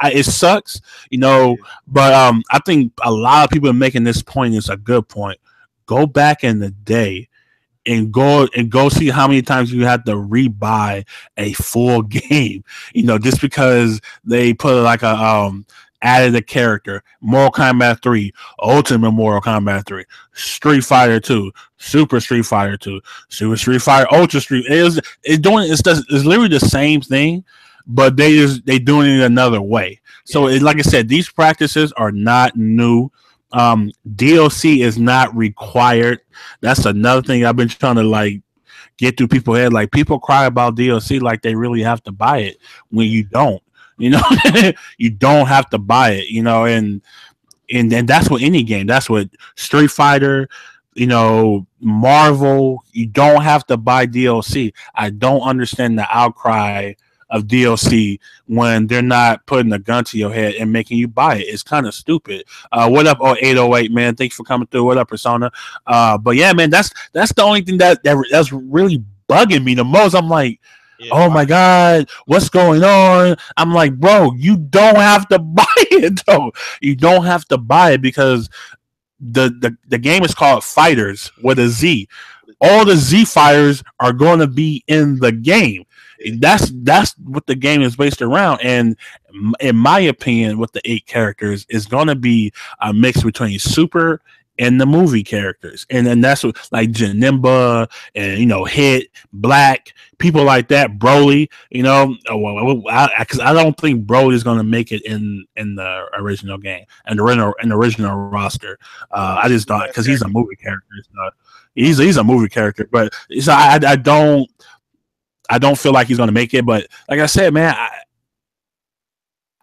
[SPEAKER 1] it sucks, you know. But I think a lot of people are making this point. It's a good point. Go back in the day and go see how many times you had to rebuy a full game, you know, just because they put like a added a character. Mortal Kombat 3, Ultimate Mortal Kombat 3, Street Fighter 2, Super Street Fighter 2, Super Street Fighter, Ultra Street. It's literally the same thing, but they doing it another way. So like I said, these practices are not new. DLC is not required. That's another thing I've been trying to like get through people's head. Like, people cry about DLC like they really have to buy it when you don't. You know, you don't have to buy it, you know, and that's what any game, that's what Street Fighter, you know, Marvel, you don't have to buy DLC. I don't understand the outcry of DLC when they're not putting a gun to your head and making you buy it. It's kind of stupid. What up, 808, man? Thanks for coming through. What up, Persona? But yeah, man, that's the only thing that's really bugging me the most. I'm like, oh my God, what's going on? I'm like, bro, you don't have to buy it though. You don't have to buy it because the game is called Fighterz with a Z. All the Z fighters are going to be in the game. That's what the game is based around. And in my opinion, with the 8 characters, is going to be a mix between Super and the movie characters, and then that's what, like Janemba and, you know, Hit, Black, people like that, Broly, you know, because I don't think Broly is going to make it in the original game and the original roster. I just don't, because he's a movie character. So he's a movie character, but so I don't feel like he's going to make it. But like I said, man,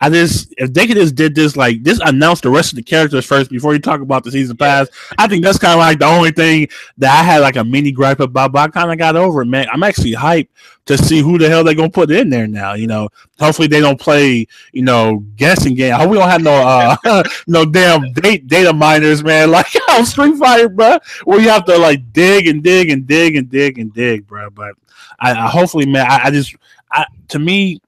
[SPEAKER 1] if they could just did this, like just announce the rest of the characters first before you talk about the season pass. I think that's kind of like the only thing that I had like a mini gripe about, but I kind of got over it, man. I'm actually hyped to see who the hell they're gonna put in there now. Hopefully they don't play, guessing game. I hope we don't have no no damn data miners, man, like on Street Fighter, bro, where you have to like dig and dig and dig and dig and dig, bro. But I hopefully, man, to me,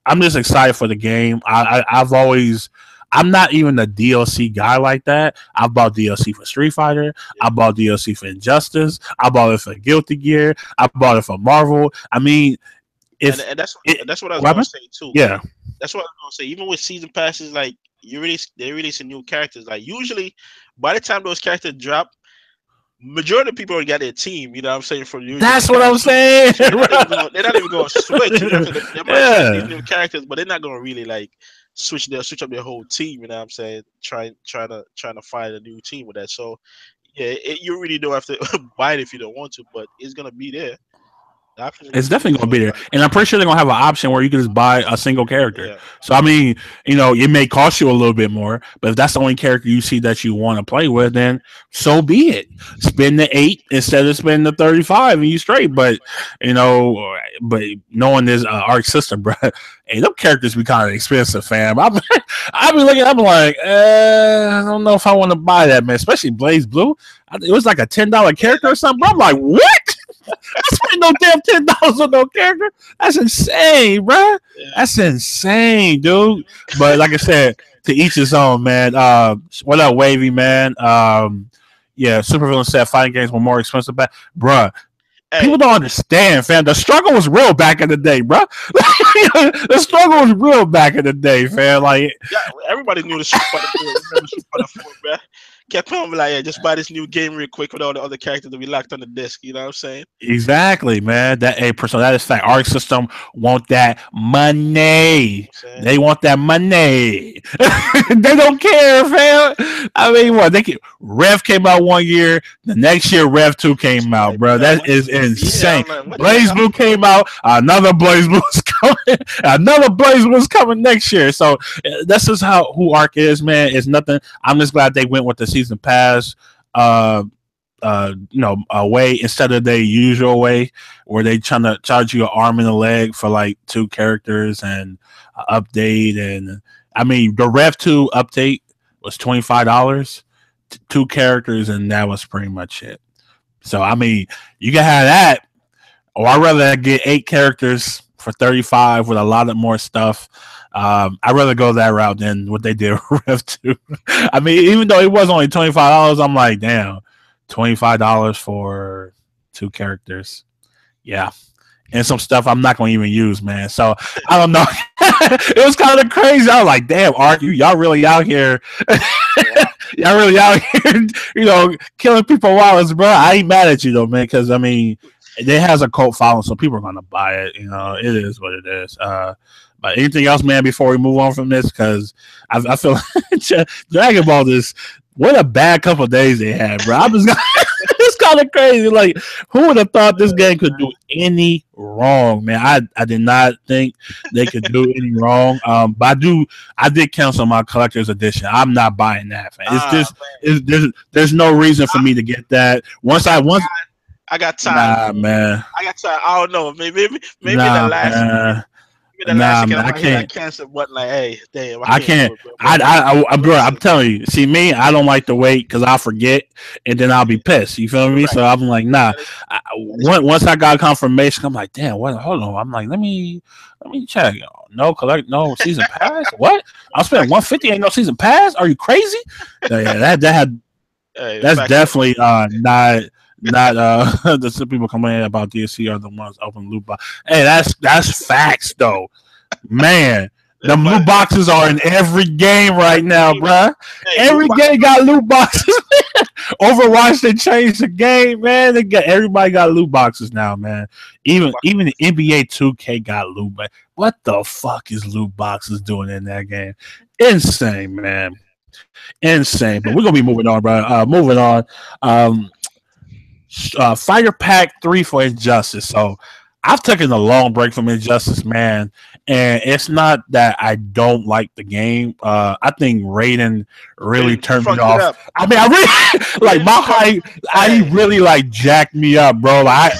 [SPEAKER 1] I'm just excited for the game. I'm not even a DLC guy like that. I bought DLC for Street Fighter. I bought DLC for Injustice. I bought it for Guilty Gear. I bought it for Marvel. I mean,
[SPEAKER 2] that's what I was going to say too.
[SPEAKER 1] Yeah,
[SPEAKER 2] that's what I was going to say. Even with season passes, like they releasing new characters. Like usually, by the time those characters drop, majority of people already got their team. You know what I'm saying?
[SPEAKER 1] That's what I'm saying.
[SPEAKER 2] So they're not even going to switch. They might have these new characters, but they're not going to really like switch up their whole team. You know what I'm saying? Trying to find a new team with that. So yeah, you really don't have to buy it if you don't want to, but it's gonna be there.
[SPEAKER 1] It's definitely going to be there. And I'm pretty sure they're going to have an option where you can just buy a single character. Yeah. So, I mean, it may cost you a little bit more, but if that's the only character you see that you want to play with, then so be it. Spend the 8 instead of spending the 35 and you straight. But, but knowing this Arc system, bro, hey, them characters be kind of expensive, fam. I've been looking, I'm like, I don't know if I want to buy that, man, especially Blaze Blue. It was like a $10 character or something, bro. I'm like, what? I spent no damn $10 on no character. That's insane, bro. Yeah. That's insane, dude. But like I said, to each his own, man. What up, Wavy, man? Yeah, Supervillain said fighting games were more expensive back, bruh. Hey. People don't understand, fam. The struggle was real back in the day, bro. The struggle was real back in the day, fam. Like,
[SPEAKER 2] yeah, everybody knew the Street Fighter 4, bro. Kept on like, yeah, just buy this new game real quick with all the other characters that we locked on the disc. You know what I'm saying?
[SPEAKER 1] Exactly, man. That is fact. Arc system want that money. They want that money. They don't care, fam. I mean, what Rev came out one year. The next year, Rev 2 came out, bro. That is insane. Yeah, like, Blaze Blue came out. Another Blaze Blue is coming. Another Blaze Blue is coming next year. So this is who Arc is, man. It's nothing. I'm just glad they went with the season pass way instead of their usual way where they trying to charge you an arm and a leg for like 2 characters and update. And I mean, the Rev 2 update was $25, 2 characters, and that was pretty much it. So I mean, you can have that, or I'd rather get 8 characters for $35 with a lot of more stuff. I'd rather go that route than what they did with Rev 2. I mean, even though it was only $25, I'm like, damn, $25 for 2 characters. Yeah. And some stuff I'm not going to even use, man. So, I don't know. It was kind of crazy. I was like, damn, Arc, y'all really out here. Y'all really out here, killing people wallets, bro. I ain't mad at you, though, man, because, I mean, it has a cult following, so people are going to buy it. It is what it is. But anything else, man, before we move on from this? Because I feel like Dragon Ball is what a bad couple of days they had, bro. It's kind of crazy. Like, who would have thought this game could do any wrong, man? I did not think they could do any wrong. But I did cancel my collector's edition. I'm not buying that, man. It's just there's no reason for me to get that.
[SPEAKER 2] I got time.
[SPEAKER 1] Nah, man.
[SPEAKER 2] I got time. I don't know. Maybe the last.
[SPEAKER 1] Man. I can't.
[SPEAKER 2] Cancel button like, hey, damn.
[SPEAKER 1] I can't. Bro, I'm telling you. See me, I don't like to wait because I'll forget and then I'll be pissed. You feel me? Right. So I'm like, nah. Once I got confirmation, I'm like, damn. What? Hold on. I'm like, let me check. No season pass. What? I'll spend $150. Ain't no season pass? Are you crazy? Yeah, that's definitely not the people complaining about DLC are the ones open loot box. Hey, that's facts though, man. The loot boxes are in every game right now, bruh. Every game got loot boxes. Overwatch, they changed the game, man. Everybody got loot boxes now, man. Even the NBA 2K got loot boxes. What the fuck is loot boxes doing in that game? Insane, man. Insane. But we're gonna be moving on, bro. Moving on. Fighter Pack 3 for Injustice. So I've taken a long break from Injustice, man, and it's not that I don't like the game. I think Raiden really turned me off. I mean, I really like my hype. I really like jacked me up, bro. Like,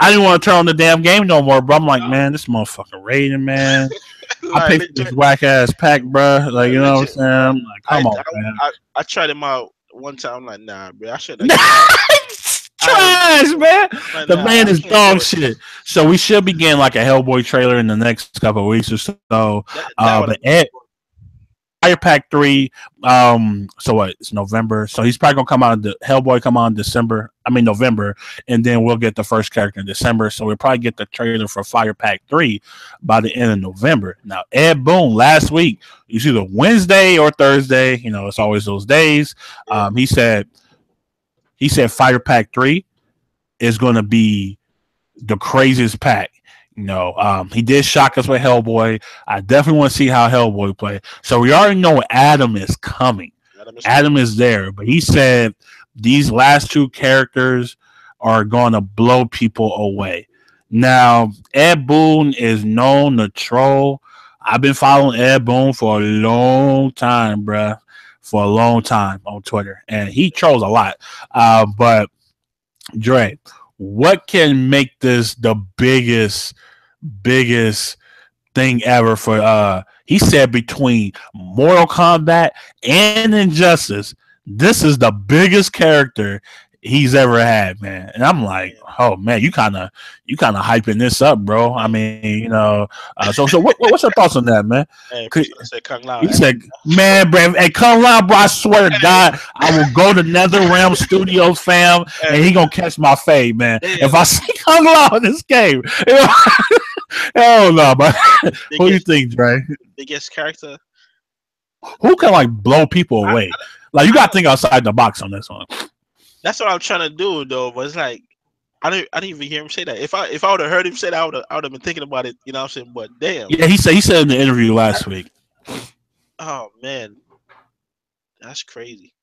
[SPEAKER 1] I didn't want to turn on the damn game no more, bro. I'm like, man, this motherfucking Raiden, man. I paid for this whack ass pack, bro. Like, you know what I'm saying? I'm like, come on, man.
[SPEAKER 2] I tried him out one time. I'm like, nah, bro. I should.
[SPEAKER 1] Trash, man. The man is dog shit. So we should be getting like a Hellboy trailer in the next couple of weeks or so. But Fire Pack 3. So what? It's November. So he's probably gonna come out. The Hellboy come out in November, and then we'll get the first character in December. So we'll probably get the trailer for Fire Pack 3 by the end of November. Now Ed Boon last week, it's either Wednesday or Thursday. You know, it's always those days. He said Fire Pack 3 is going to be the craziest pack. You know, he did shock us with Hellboy. I definitely want to see how Hellboy play. So we already know Adam is coming. Adam is there. But he said these last two characters are going to blow people away. Now, Ed Boon is known to troll. I've been following Ed Boon for a long time, bruh. For a long time on Twitter, and he trolls a lot. But Dre, what can make this the biggest thing ever for? He said between Mortal Kombat and Injustice, this is the biggest character he's ever had, man. And I'm like, oh man, you kind of hyping this up, bro. I mean, you know, so what's your thoughts on that, man?
[SPEAKER 2] Hey,
[SPEAKER 1] he said, man, bro, hey, Kung Lao, bro, I swear to God, I will go to NetherRealm Studios, fam, and he gonna catch my fade, man. If I see Kung Lao in this game, hell no, but who do you think, Dre?
[SPEAKER 2] Biggest character?
[SPEAKER 1] Who can like blow people away? Like, you gotta think outside the box on this one.
[SPEAKER 2] That's what I'm trying to do, though. But it's like I didn't even hear him say that. If I would have heard him say that, I would have been thinking about it. You know what I'm saying? But damn.
[SPEAKER 1] Yeah, he said in the interview last week.
[SPEAKER 2] Oh man, that's crazy.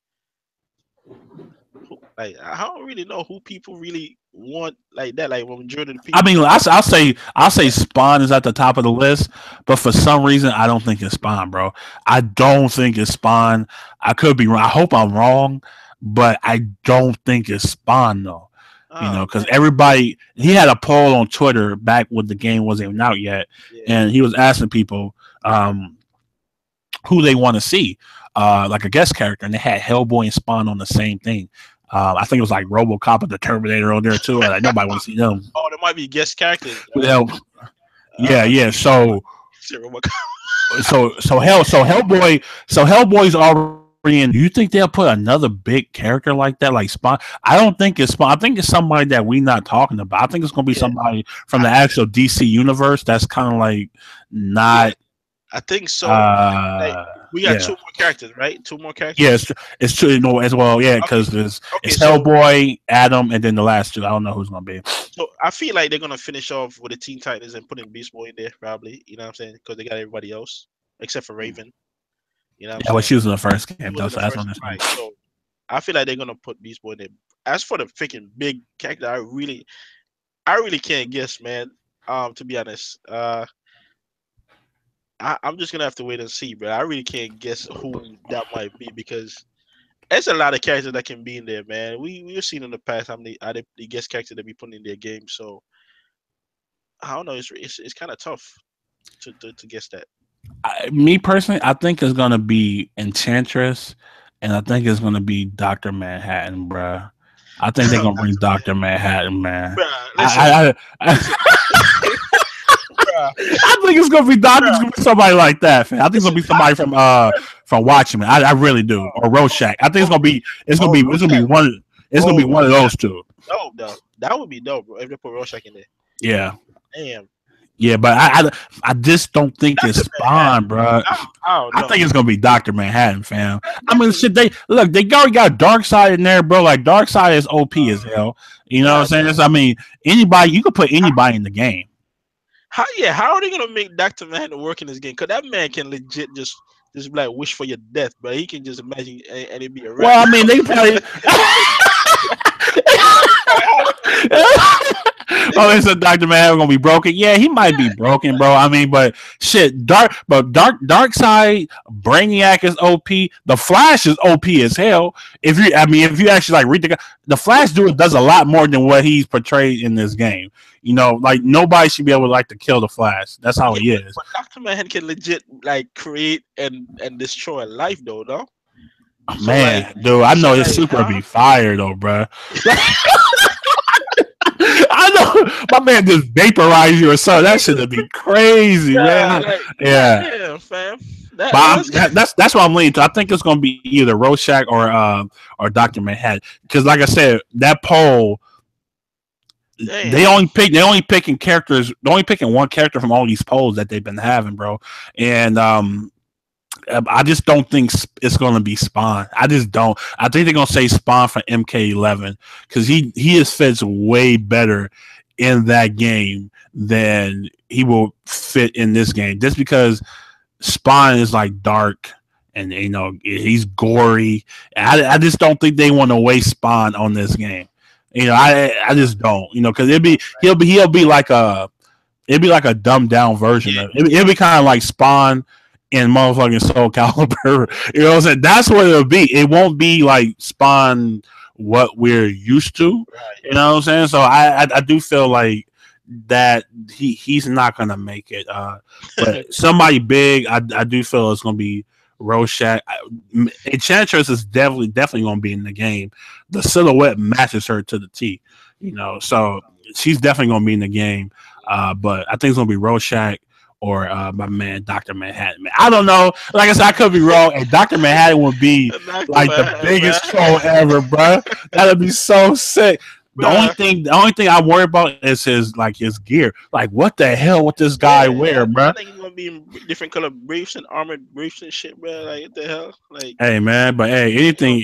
[SPEAKER 2] Like, I don't really know who people really want like that. Like, when majority of the people.
[SPEAKER 1] I mean, I'll say Spawn is at the top of the list, but for some reason I don't think it's Spawn, bro. I don't think it's Spawn. I could be wrong. I hope I'm wrong. But I don't think it's Spawn though, you know, because everybody, he had a poll on Twitter back when the game wasn't even out yet, and he was asking people who they want to see, like a guest character, and they had Hellboy and Spawn on the same thing. I think it was like RoboCop and the Terminator on there too. Like, nobody wants to see them.
[SPEAKER 2] Oh, there might be guest characters.
[SPEAKER 1] Yeah. So Hellboy's already. Do you think they'll put another big character like that, like Spawn? I don't think it's Spawn. I think it's somebody that we're not talking about. I think it's going to be somebody from the actual DC universe that's kind of like not.
[SPEAKER 2] I think so. We got two more characters, right? Two more characters.
[SPEAKER 1] Yeah, it's two as well. Yeah, because it's Hellboy, Adam, and then the last two. I don't know who's going to be.
[SPEAKER 2] So I feel like they're going to finish off with the Teen Titans and put in Beast Boy in there, probably. You know what I'm saying? Because they got everybody else except for Raven. You know,
[SPEAKER 1] well, she was in the first game, though, so that's on this one.
[SPEAKER 2] So I feel like they're gonna put Beast Boy in there. As for the freaking big character, I really can't guess, man. To be honest, I'm just gonna have to wait and see, bro. I really can't guess who that might be because there's a lot of characters that can be in there, man. We've seen in the past how many the guest characters they be putting in their game, so I don't know. It's kind of tough to guess that.
[SPEAKER 1] Me personally, I think it's gonna be Enchantress, and I think it's gonna be Dr. Manhattan, bro. I think they're gonna bring Dr. Manhattan, man. I think it's gonna be somebody like that, man. I think it's gonna be somebody from Watchmen. I really do, or Rorschach. I think it's gonna be one of those two.
[SPEAKER 2] No, that would be dope, bro. If they put Rorschach in there.
[SPEAKER 1] Yeah.
[SPEAKER 2] Damn.
[SPEAKER 1] Yeah, but I just don't think it's Spawn, bro. I think it's gonna be Dr. Manhattan, fam. I mean, shit. They already got Darkseid in there, bro. Like, Darkseid is OP as hell. You know what I'm saying? I mean, anybody, you could put anybody in the game.
[SPEAKER 2] How are they gonna make Dr. Manhattan work in this game? Cause that man can legit just like wish for your death, but he can just imagine and it be a.
[SPEAKER 1] Well, I mean, they probably. Oh, it's a Dr. Manhattan gonna be broken. Yeah, he might be broken, bro. I mean, but shit, dark side, Brainiac is OP. The Flash is OP as hell. If you actually like read the Flash does a lot more than what he's portrayed in this game. You know, like nobody should be able to like to kill the Flash. That's how he is.
[SPEAKER 2] But Dr. Manhattan can legit like create and destroy life though, no?
[SPEAKER 1] So, man, like, dude, I know his super be fire though, bro. I know my man just vaporize you or something. That should be crazy, man.
[SPEAKER 2] Like,
[SPEAKER 1] yeah,
[SPEAKER 2] fam.
[SPEAKER 1] That's what I'm leaning to. I think it's gonna be either Rorschach or Dr. Manhattan. Because like I said, that poll, they only picking characters. They're only picking one character from all these polls that they've been having, bro. And I just don't think it's going to be Spawn. I just don't. I think they're going to say Spawn for MK11 because he just fits way better in that game than he will fit in this game. Just because Spawn is like dark and you know he's gory. I just don't think they want to waste Spawn on this game. You know, I just don't. You know, because he'll be like a dumbed down version of it. It'll be kind of like Spawn in motherfucking Soul Calibur. You know what I'm saying? That's what it'll be. It won't be like Spawn what we're used to. Right. You know what I'm saying? So I do feel like that he's not gonna make it. But somebody big, I do feel it's gonna be Rorschach. Enchantress is definitely gonna be in the game. The silhouette matches her to the T. You know, so she's definitely gonna be in the game. But I think it's gonna be Rorschach or my man Dr. Manhattan. Man, I don't know. Like I said, I could be wrong. And Dr. Manhattan would be like the biggest troll ever, bro. That'd be so sick. The only thing I worry about is his gear. Like, what the hell would this guy wear, bro?
[SPEAKER 2] I think he's gonna be in different color briefs and armored briefs and shit, bro. Like, what the hell? Like,
[SPEAKER 1] hey, man, but hey, anything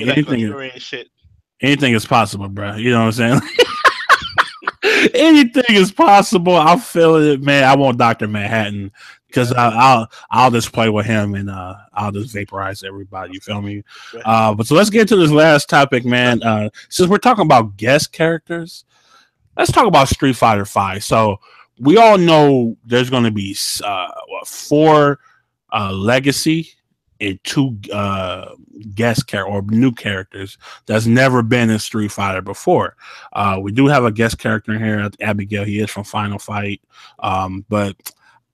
[SPEAKER 1] is possible, bro. You know what I'm saying? Anything is possible. I'm feeling it, man. I want Dr. Manhattan because I'll just play with him and I'll just vaporize everybody. You feel me? But so let's get to this last topic, man. Since we're talking about guest characters, let's talk about Street Fighter V. So we all know there's going to be 4 legacy and 2 guest character or new characters that's never been in Street Fighter before. We do have a guest character in here, Abigail. He is from Final Fight, but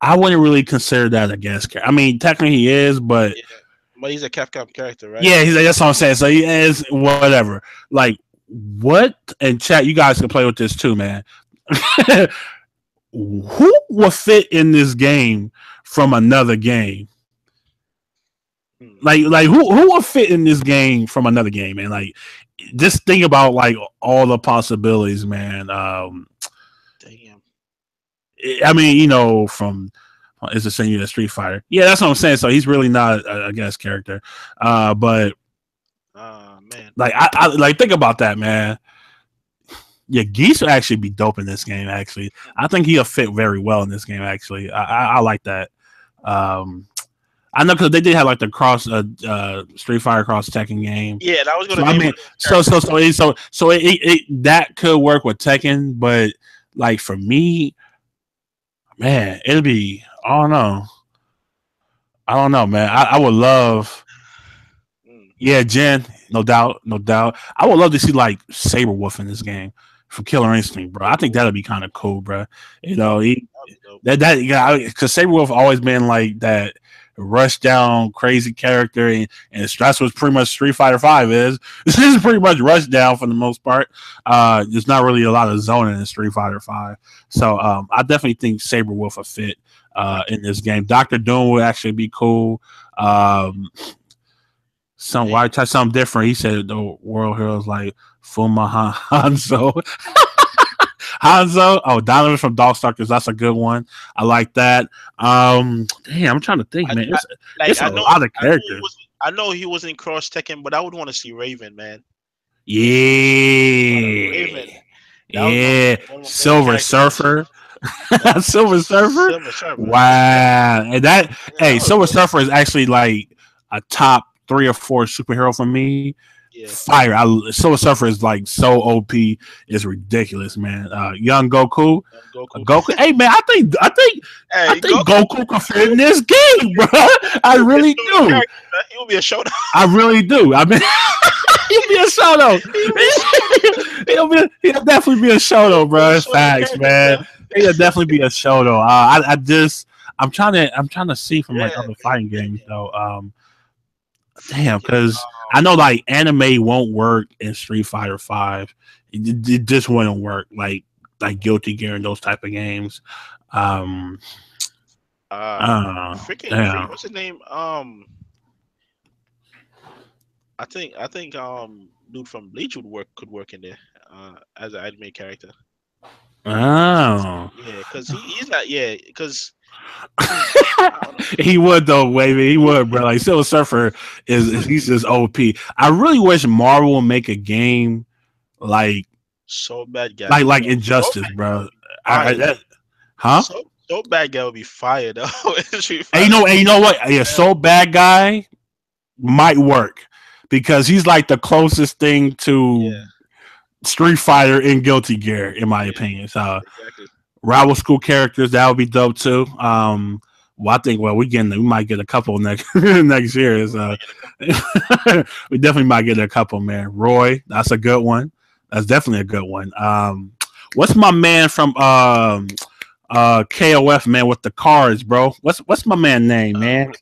[SPEAKER 1] I wouldn't really consider that a guest character. I mean, technically he is, but
[SPEAKER 2] he's a Capcom character, right?
[SPEAKER 1] Yeah, that's what I'm saying. So he is whatever. Like what? And chat, you guys can play with this too, man. Who will fit in this game from another game? Like who will fit in this game from another game, man? Like, just think about like all the possibilities, man. Damn. I mean, you know, from it's the same as Street Fighter. Yeah, that's what I'm saying. So he's really not a guest character. But
[SPEAKER 2] man,
[SPEAKER 1] like I like think about that, man. Yeah, Geese will actually be dope in this game. Actually, I think he'll fit very well in this game. Actually, I like that. I know because they did have like the cross Street Fighter cross Tekken game.
[SPEAKER 2] Yeah, that was gonna.
[SPEAKER 1] So, I mean, so that could work with Tekken, but like for me, man, it'll be. I don't know, man. I would love. Yeah, Jen, no doubt. I would love to see like Saberwolf in this game from Killer Instinct, bro. I think that'd be kind of cool, bro. You know, because Saberwolf always been like that. Rush down crazy character and that's what pretty much Street Fighter V is. This is pretty much rush down for the most part. There's not really a lot of zoning in Street Fighter V. So I definitely think Saberwolf will fit in this game. Dr. Doom would actually be cool. Why try something different? He said the world heroes like Fuma Hanzo. Hanzo, Donovan from Darkstalkers, that's a good one. I like that. Damn, I'm trying to think, man. It's a lot of characters.
[SPEAKER 2] I know he wasn't in Cross Tekken, but I would want to see Raven, man.
[SPEAKER 1] Yeah,
[SPEAKER 2] Raven.
[SPEAKER 1] Yeah, Silver Surfer. Silver Surfer. Wow, and Silver Surfer is actually like a top 3 or 4 superhero for me.
[SPEAKER 2] Yeah.
[SPEAKER 1] fire. Silver Surfer is like so OP. It's ridiculous, man. Young Goku. Goku. Hey man, I think Goku can fit in this game, bro. I really do.
[SPEAKER 2] He will be a showdown.
[SPEAKER 1] I really do. I mean, he'll be a showdown. He'll definitely be a showdown, bro. Facts, man. He'll definitely be a showdown. I'm trying to see from like other fighting games though. Damn, because I know like anime won't work in Street Fighter 5. It just wouldn't work like Guilty Gear and those type of games.
[SPEAKER 2] Freaking, what's his name? I think dude from Bleach could work in there as an anime character.
[SPEAKER 1] Oh,
[SPEAKER 2] yeah, because he's not. Yeah, because.
[SPEAKER 1] He would though, baby. He would, bro. Like Silver Surfer he's just OP. I really wish Marvel would make a game like
[SPEAKER 2] so bad guy,
[SPEAKER 1] like Injustice, bro.
[SPEAKER 2] So bad guy would be fired though.
[SPEAKER 1] And you know what? Yeah, so bad guy might work because he's like the closest thing to Street Fighter in Guilty Gear, in my opinion. So. Exactly. Rival school characters, that would be dope too. Well, I think we might get a couple next year. So we definitely might get a couple, man. Roy, that's a good one. That's definitely a good one. What's my man from KOF, man, with the cards, bro? What's my man name, man?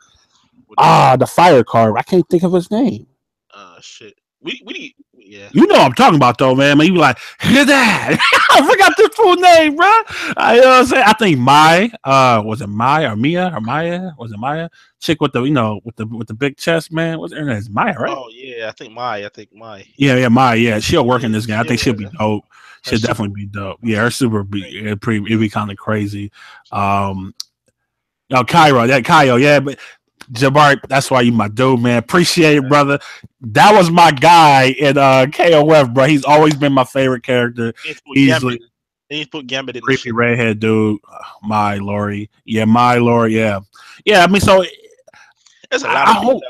[SPEAKER 1] The fire card. I can't think of his name.
[SPEAKER 2] Shit. Yeah.
[SPEAKER 1] You know what I'm talking about though, man. You be like, hear that? I forgot the full name, bro. You know what I'm saying? I think was it Mai or Mia or Maya? Was it Maya? Chick with the with the big chest, man. What's her name? It's Maya, right?
[SPEAKER 2] Oh yeah, I think Mai.
[SPEAKER 1] Yeah, Maya. Yeah, she'll work in this game. I think she'll be dope. She'll definitely be dope. Yeah, her super it'd be kind of crazy. Cairo, yeah, but. Jabbar, that's why you my dude, man. Appreciate it, brother. That was my guy in KOF, bro. He's always been my favorite character. Easily.
[SPEAKER 2] He put Gambit in
[SPEAKER 1] creepy redhead dude. My Lori. Yeah, my Lori. Yeah. I mean, so
[SPEAKER 2] there's a lot of people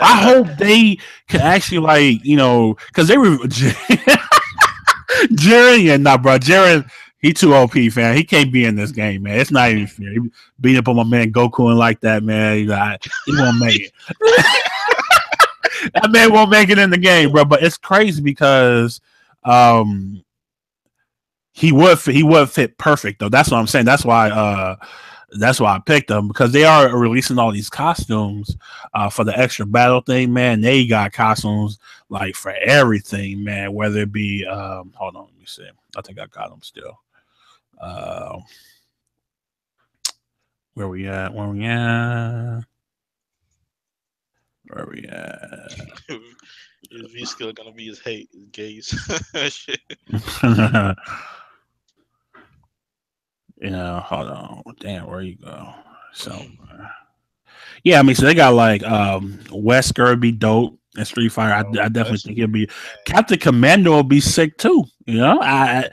[SPEAKER 1] I hope they can actually because they were Jaren, bro. Jaren. He too OP, fam. He can't be in this game, man. It's not even fair. He beat up on my man Goku and like that, man. He won't make it. That man won't make it in the game, bro. But it's crazy because he would fit perfect though. That's what I'm saying. That's why I picked him, because they are releasing all these costumes for the extra battle thing, man. They got costumes like for everything, man. Whether it be hold on, let me see. I think I got them still. Where we at?
[SPEAKER 2] Is V still gonna be his gaze? Shit.
[SPEAKER 1] Hold on. Damn, where you go? So, yeah, I mean, so they got like Wesker be dope in Street Fighter. I definitely think he'll be. Captain Commando will be sick too. I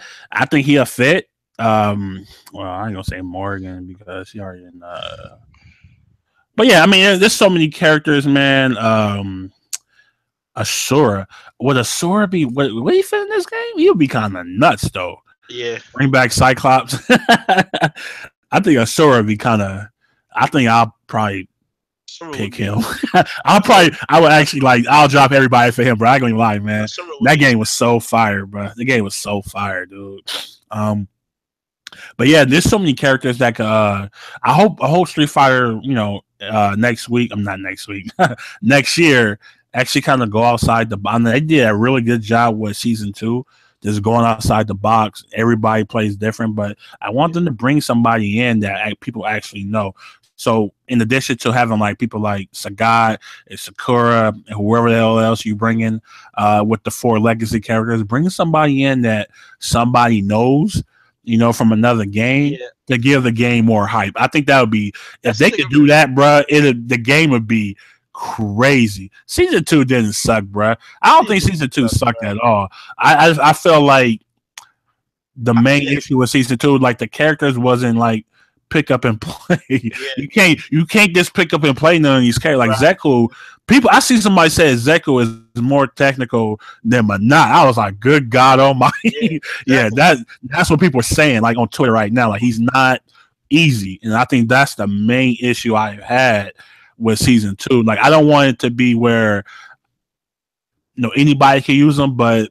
[SPEAKER 1] think he'll fit. Well, I ain't gonna say Morgan because he already in. But yeah, I mean, there's so many characters, man. Asura. Would Asura be? Would he fit in this game? He'll be kind of nuts though.
[SPEAKER 2] Yeah.
[SPEAKER 1] Bring back Cyclops. I think Asura would be kind of. I think I'll probably pick him. I would actually I'll drop everybody for him, bro. I ain't gonna lie, man. That game was so fire, bro. The game was so fire, dude. But yeah, there's so many characters that I hope Street Fighter, next week. I'm not next week. Next year, actually kind of go outside the box. They did a really good job with season 2. Just going outside the box. Everybody plays different, but I want them to bring somebody in that people actually know. So in addition to having people like Sagat and Sakura and whoever the hell else you bring in with the 4 legacy characters, bring somebody in that somebody knows, from another game to give the game more hype. I think that would be, if they could do that, bro, the game would be crazy. Season 2 didn't suck, bro. I don't think season 2 sucked at all. I feel like the main issue with season 2, the characters wasn't pick up and play.
[SPEAKER 2] Yeah.
[SPEAKER 1] You can't just pick up and play none of these characters. Like
[SPEAKER 2] Right.
[SPEAKER 1] Zeku, people I see somebody say Zeku is more technical than Manat. I was like, good God
[SPEAKER 2] Yeah,
[SPEAKER 1] Almighty. Yeah,
[SPEAKER 2] exactly.
[SPEAKER 1] that's what people are saying, like on Twitter right now. Like he's not easy. And I think that's the main issue I've had with season 2. Like I don't want it to be where anybody can use them, but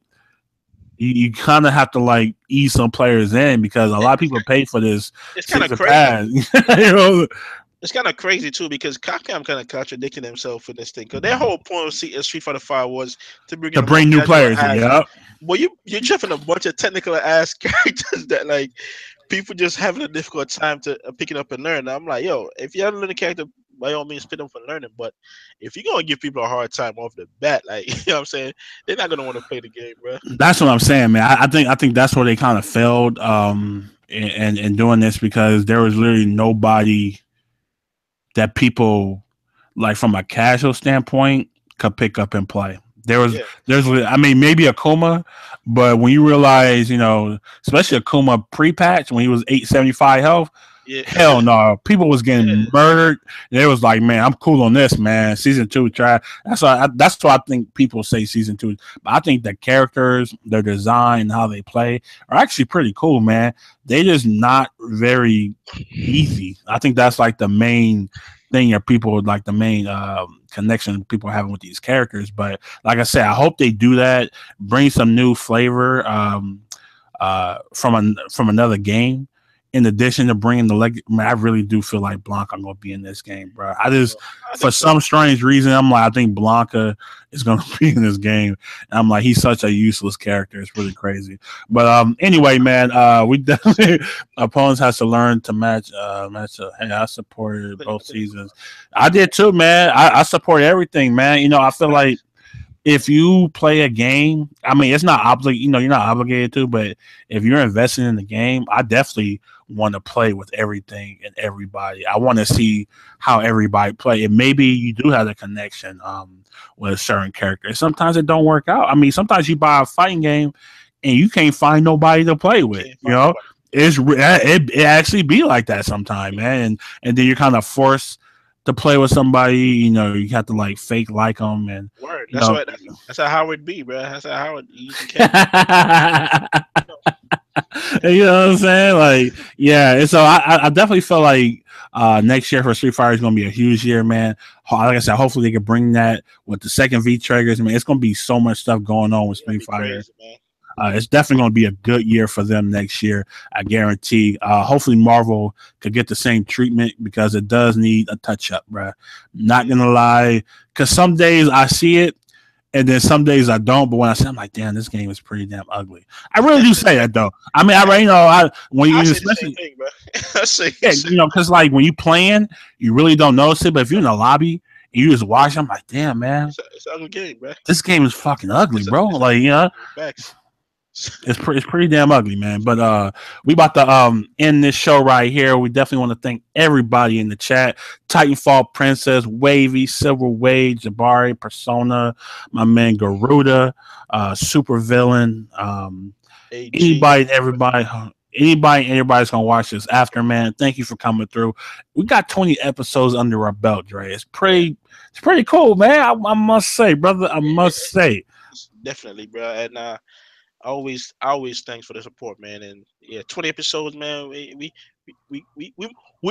[SPEAKER 1] you kind of have to like ease some players in because a lot of people pay for this
[SPEAKER 2] It's kind of
[SPEAKER 1] season
[SPEAKER 2] crazy.
[SPEAKER 1] pass. you know,
[SPEAKER 2] It's kind of crazy too because Capcom kind of contradicting themselves in this thing. Because their whole point of Street Fighter 5 was to bring
[SPEAKER 1] to
[SPEAKER 2] in a more
[SPEAKER 1] bring new
[SPEAKER 2] casual
[SPEAKER 1] players.
[SPEAKER 2] ass.
[SPEAKER 1] Yeah,
[SPEAKER 2] Well, you're chuffing a bunch of technical ass characters that like people just having a difficult time to picking up and learn. I'm like, yo, if you haven't learned a character, by all means, pick them for learning. But if you're gonna give people a hard time off the bat, like you know what I'm saying, they're not gonna want to play the game, bro.
[SPEAKER 1] that's what I'm saying, man. I think that's where they kind of failed in doing this because there was literally nobody that people like from a casual standpoint could pick up and play.
[SPEAKER 2] Yeah,
[SPEAKER 1] I mean, maybe Akuma, but when you realize, especially Akuma pre-patch when he was 875 health,
[SPEAKER 2] yeah,
[SPEAKER 1] hell no, people was getting
[SPEAKER 2] yeah.
[SPEAKER 1] murdered. And it was like, man, I'm cool on this, man. Season 2, try. That's why I think people say season 2. But I think the characters, their design, how they play are actually pretty cool, man. They just not very easy. I think that's like the main thing that people like the main connection people are having with these characters. But like I said, I hope they do that, bring some new flavor from another game. In addition to bringing the leg, I really do feel like Blanca gonna be in this game, bro.
[SPEAKER 2] I
[SPEAKER 1] For
[SPEAKER 2] think so.
[SPEAKER 1] some strange reason, I'm like, I think Blanca is gonna be in this game. And I'm like, he's such a useless character. It's really crazy. But anyway, man, we definitely opponents has to learn to match. Hey, I supported both seasons. I did too, man. I support everything, man. I feel like if you play a game, I mean, it's not you're not obligated to, but if you're investing in the game, I definitely want to play with everything and everybody. I want to see how everybody play, and maybe you do have a connection with a certain character. Sometimes it don't work out. I mean, sometimes you buy a fighting game and you can't find nobody to play with. It actually be like that sometimes, man, and then you're kind of forced to play with somebody, you have to like fake like them, and
[SPEAKER 2] Word.
[SPEAKER 1] you know,
[SPEAKER 2] That's how Howard be, bro. That's how Howard using
[SPEAKER 1] you
[SPEAKER 2] character.
[SPEAKER 1] know what I'm saying? Like, yeah. And so I definitely feel like next year for Street Fighter is going to be a huge year, man. Like I said, hopefully they can bring that with the second V triggers. I mean, it's going to be so much stuff going on with
[SPEAKER 2] It's gonna
[SPEAKER 1] Street
[SPEAKER 2] be
[SPEAKER 1] Fighter.
[SPEAKER 2] crazy, man.
[SPEAKER 1] It's definitely going to be a good year for them next year. I guarantee. Hopefully Marvel could get the same treatment because it does need a touch up, bro. Not going to lie. Because some days I see it and then some days I don't. But when I see it, I'm like, damn, this game is pretty damn ugly. I really do say that, though. I mean, when you
[SPEAKER 2] I say the same
[SPEAKER 1] especially,
[SPEAKER 2] thing, bro. I say,
[SPEAKER 1] yeah, because like when you playing, you really don't notice it. But if you're in the lobby and you just watch, I'm like, damn, man,
[SPEAKER 2] it's an ugly game, bro.
[SPEAKER 1] this game is fucking ugly, bro.
[SPEAKER 2] It's
[SPEAKER 1] Like,
[SPEAKER 2] facts.
[SPEAKER 1] it's pretty damn ugly, man. But we about to end this show right here. We definitely want to thank everybody in the chat. Titanfall Princess, Wavy, Silver Wade, Jabari, Persona, my man Garuda, Super Villain,
[SPEAKER 2] AG.
[SPEAKER 1] anybody and everybody. Anybody and everybody's gonna watch this after, man. Thank you for coming through. We got 20 episodes under our belt, Dre. It's pretty cool, man. I must say, brother. I must say.
[SPEAKER 2] Definitely, bro. And always thanks for the support, man. And yeah, 20 episodes, man. We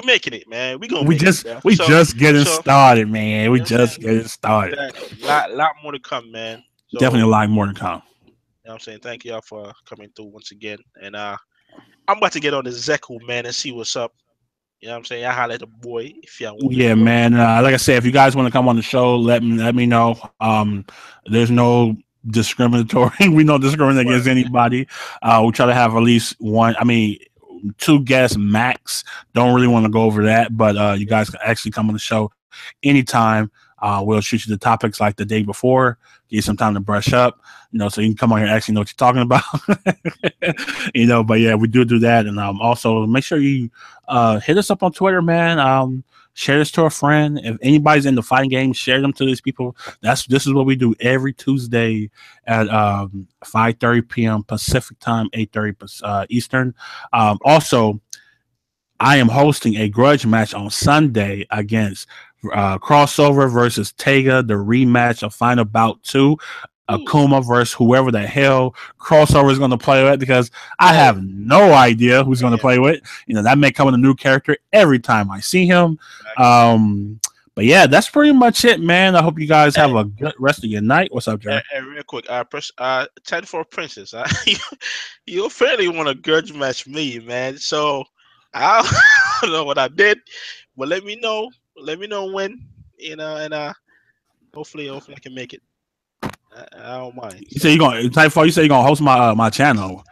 [SPEAKER 2] making it, man. We gonna make it, bro.
[SPEAKER 1] We just getting
[SPEAKER 2] So
[SPEAKER 1] started, man. We
[SPEAKER 2] you know what I'm
[SPEAKER 1] just
[SPEAKER 2] saying?
[SPEAKER 1] getting started.
[SPEAKER 2] Exactly. Lot more to come, man. So
[SPEAKER 1] Definitely a lot more to come.
[SPEAKER 2] you know what I'm saying? Thank y'all for coming through once again. And I'm about to get on the Zeku, man, and see what's up. You know what I'm saying? I holler at the boy if y'all want it,
[SPEAKER 1] Yeah,
[SPEAKER 2] bro.
[SPEAKER 1] man. Like I said, if you guys want to come on the show, let me know. There's no discriminatory. We don't discriminate against anybody. We try to have at least one. I mean, 2 guests max. Don't really want to go over that, but you guys can actually come on the show anytime. We'll shoot you the topics like the day before, give you some time to brush up, so you can come on here and actually know what you're talking about. But yeah, we do that. And also make sure you hit us up on Twitter, man. Share this to a friend. If anybody's in the fighting game, share them to these people. This is what we do every Tuesday at 5:30 p.m. Pacific time, 8:30 Eastern. Also, I am hosting a grudge match on Sunday against Crossover versus Tega, the rematch of Final Bout 2. Akuma versus whoever the hell Crossover is going to play with, because I have no idea who's going to play with. You know, that may come with a new character every time I see him. But yeah, that's pretty much it, man. I hope you guys have a good rest of your night. What's up, Jerry?
[SPEAKER 2] Real quick, 10 for Princess. You apparently want to grudge match me, man. So I don't know what I did, but let me know. Let me know when, you know, and hopefully I can make it. I don't mind.
[SPEAKER 1] You say you're gonna Typhoon. You say you're gonna host my channel.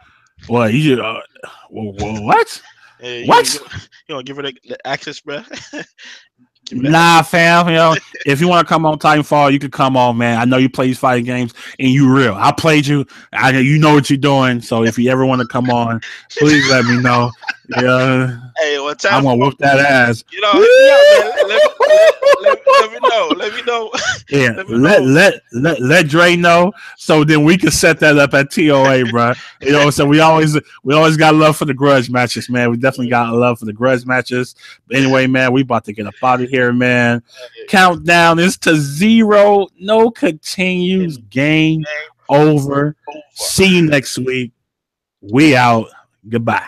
[SPEAKER 1] What you what?
[SPEAKER 2] Hey,
[SPEAKER 1] what?
[SPEAKER 2] You gonna give her the access, bro?
[SPEAKER 1] Nah, fam. You know, if you want to come on Titanfall, you can come on, man. I know you play these fighting games, and you real. I played you. You know what you're doing. So if you ever want to come on, please let me know. Yeah.
[SPEAKER 2] Hey, what time?
[SPEAKER 1] I'm gonna whoop that ass.
[SPEAKER 2] You know, let me know. Let me know.
[SPEAKER 1] Yeah, let Dre know, so then we can set that up at TOA, bro. You know, so we always got love for the grudge matches, man. We definitely got love for the grudge matches. But anyway, man, we about to get up out of here, man. Countdown is to 0. No continues. Game over. See you next week. We out. Goodbye.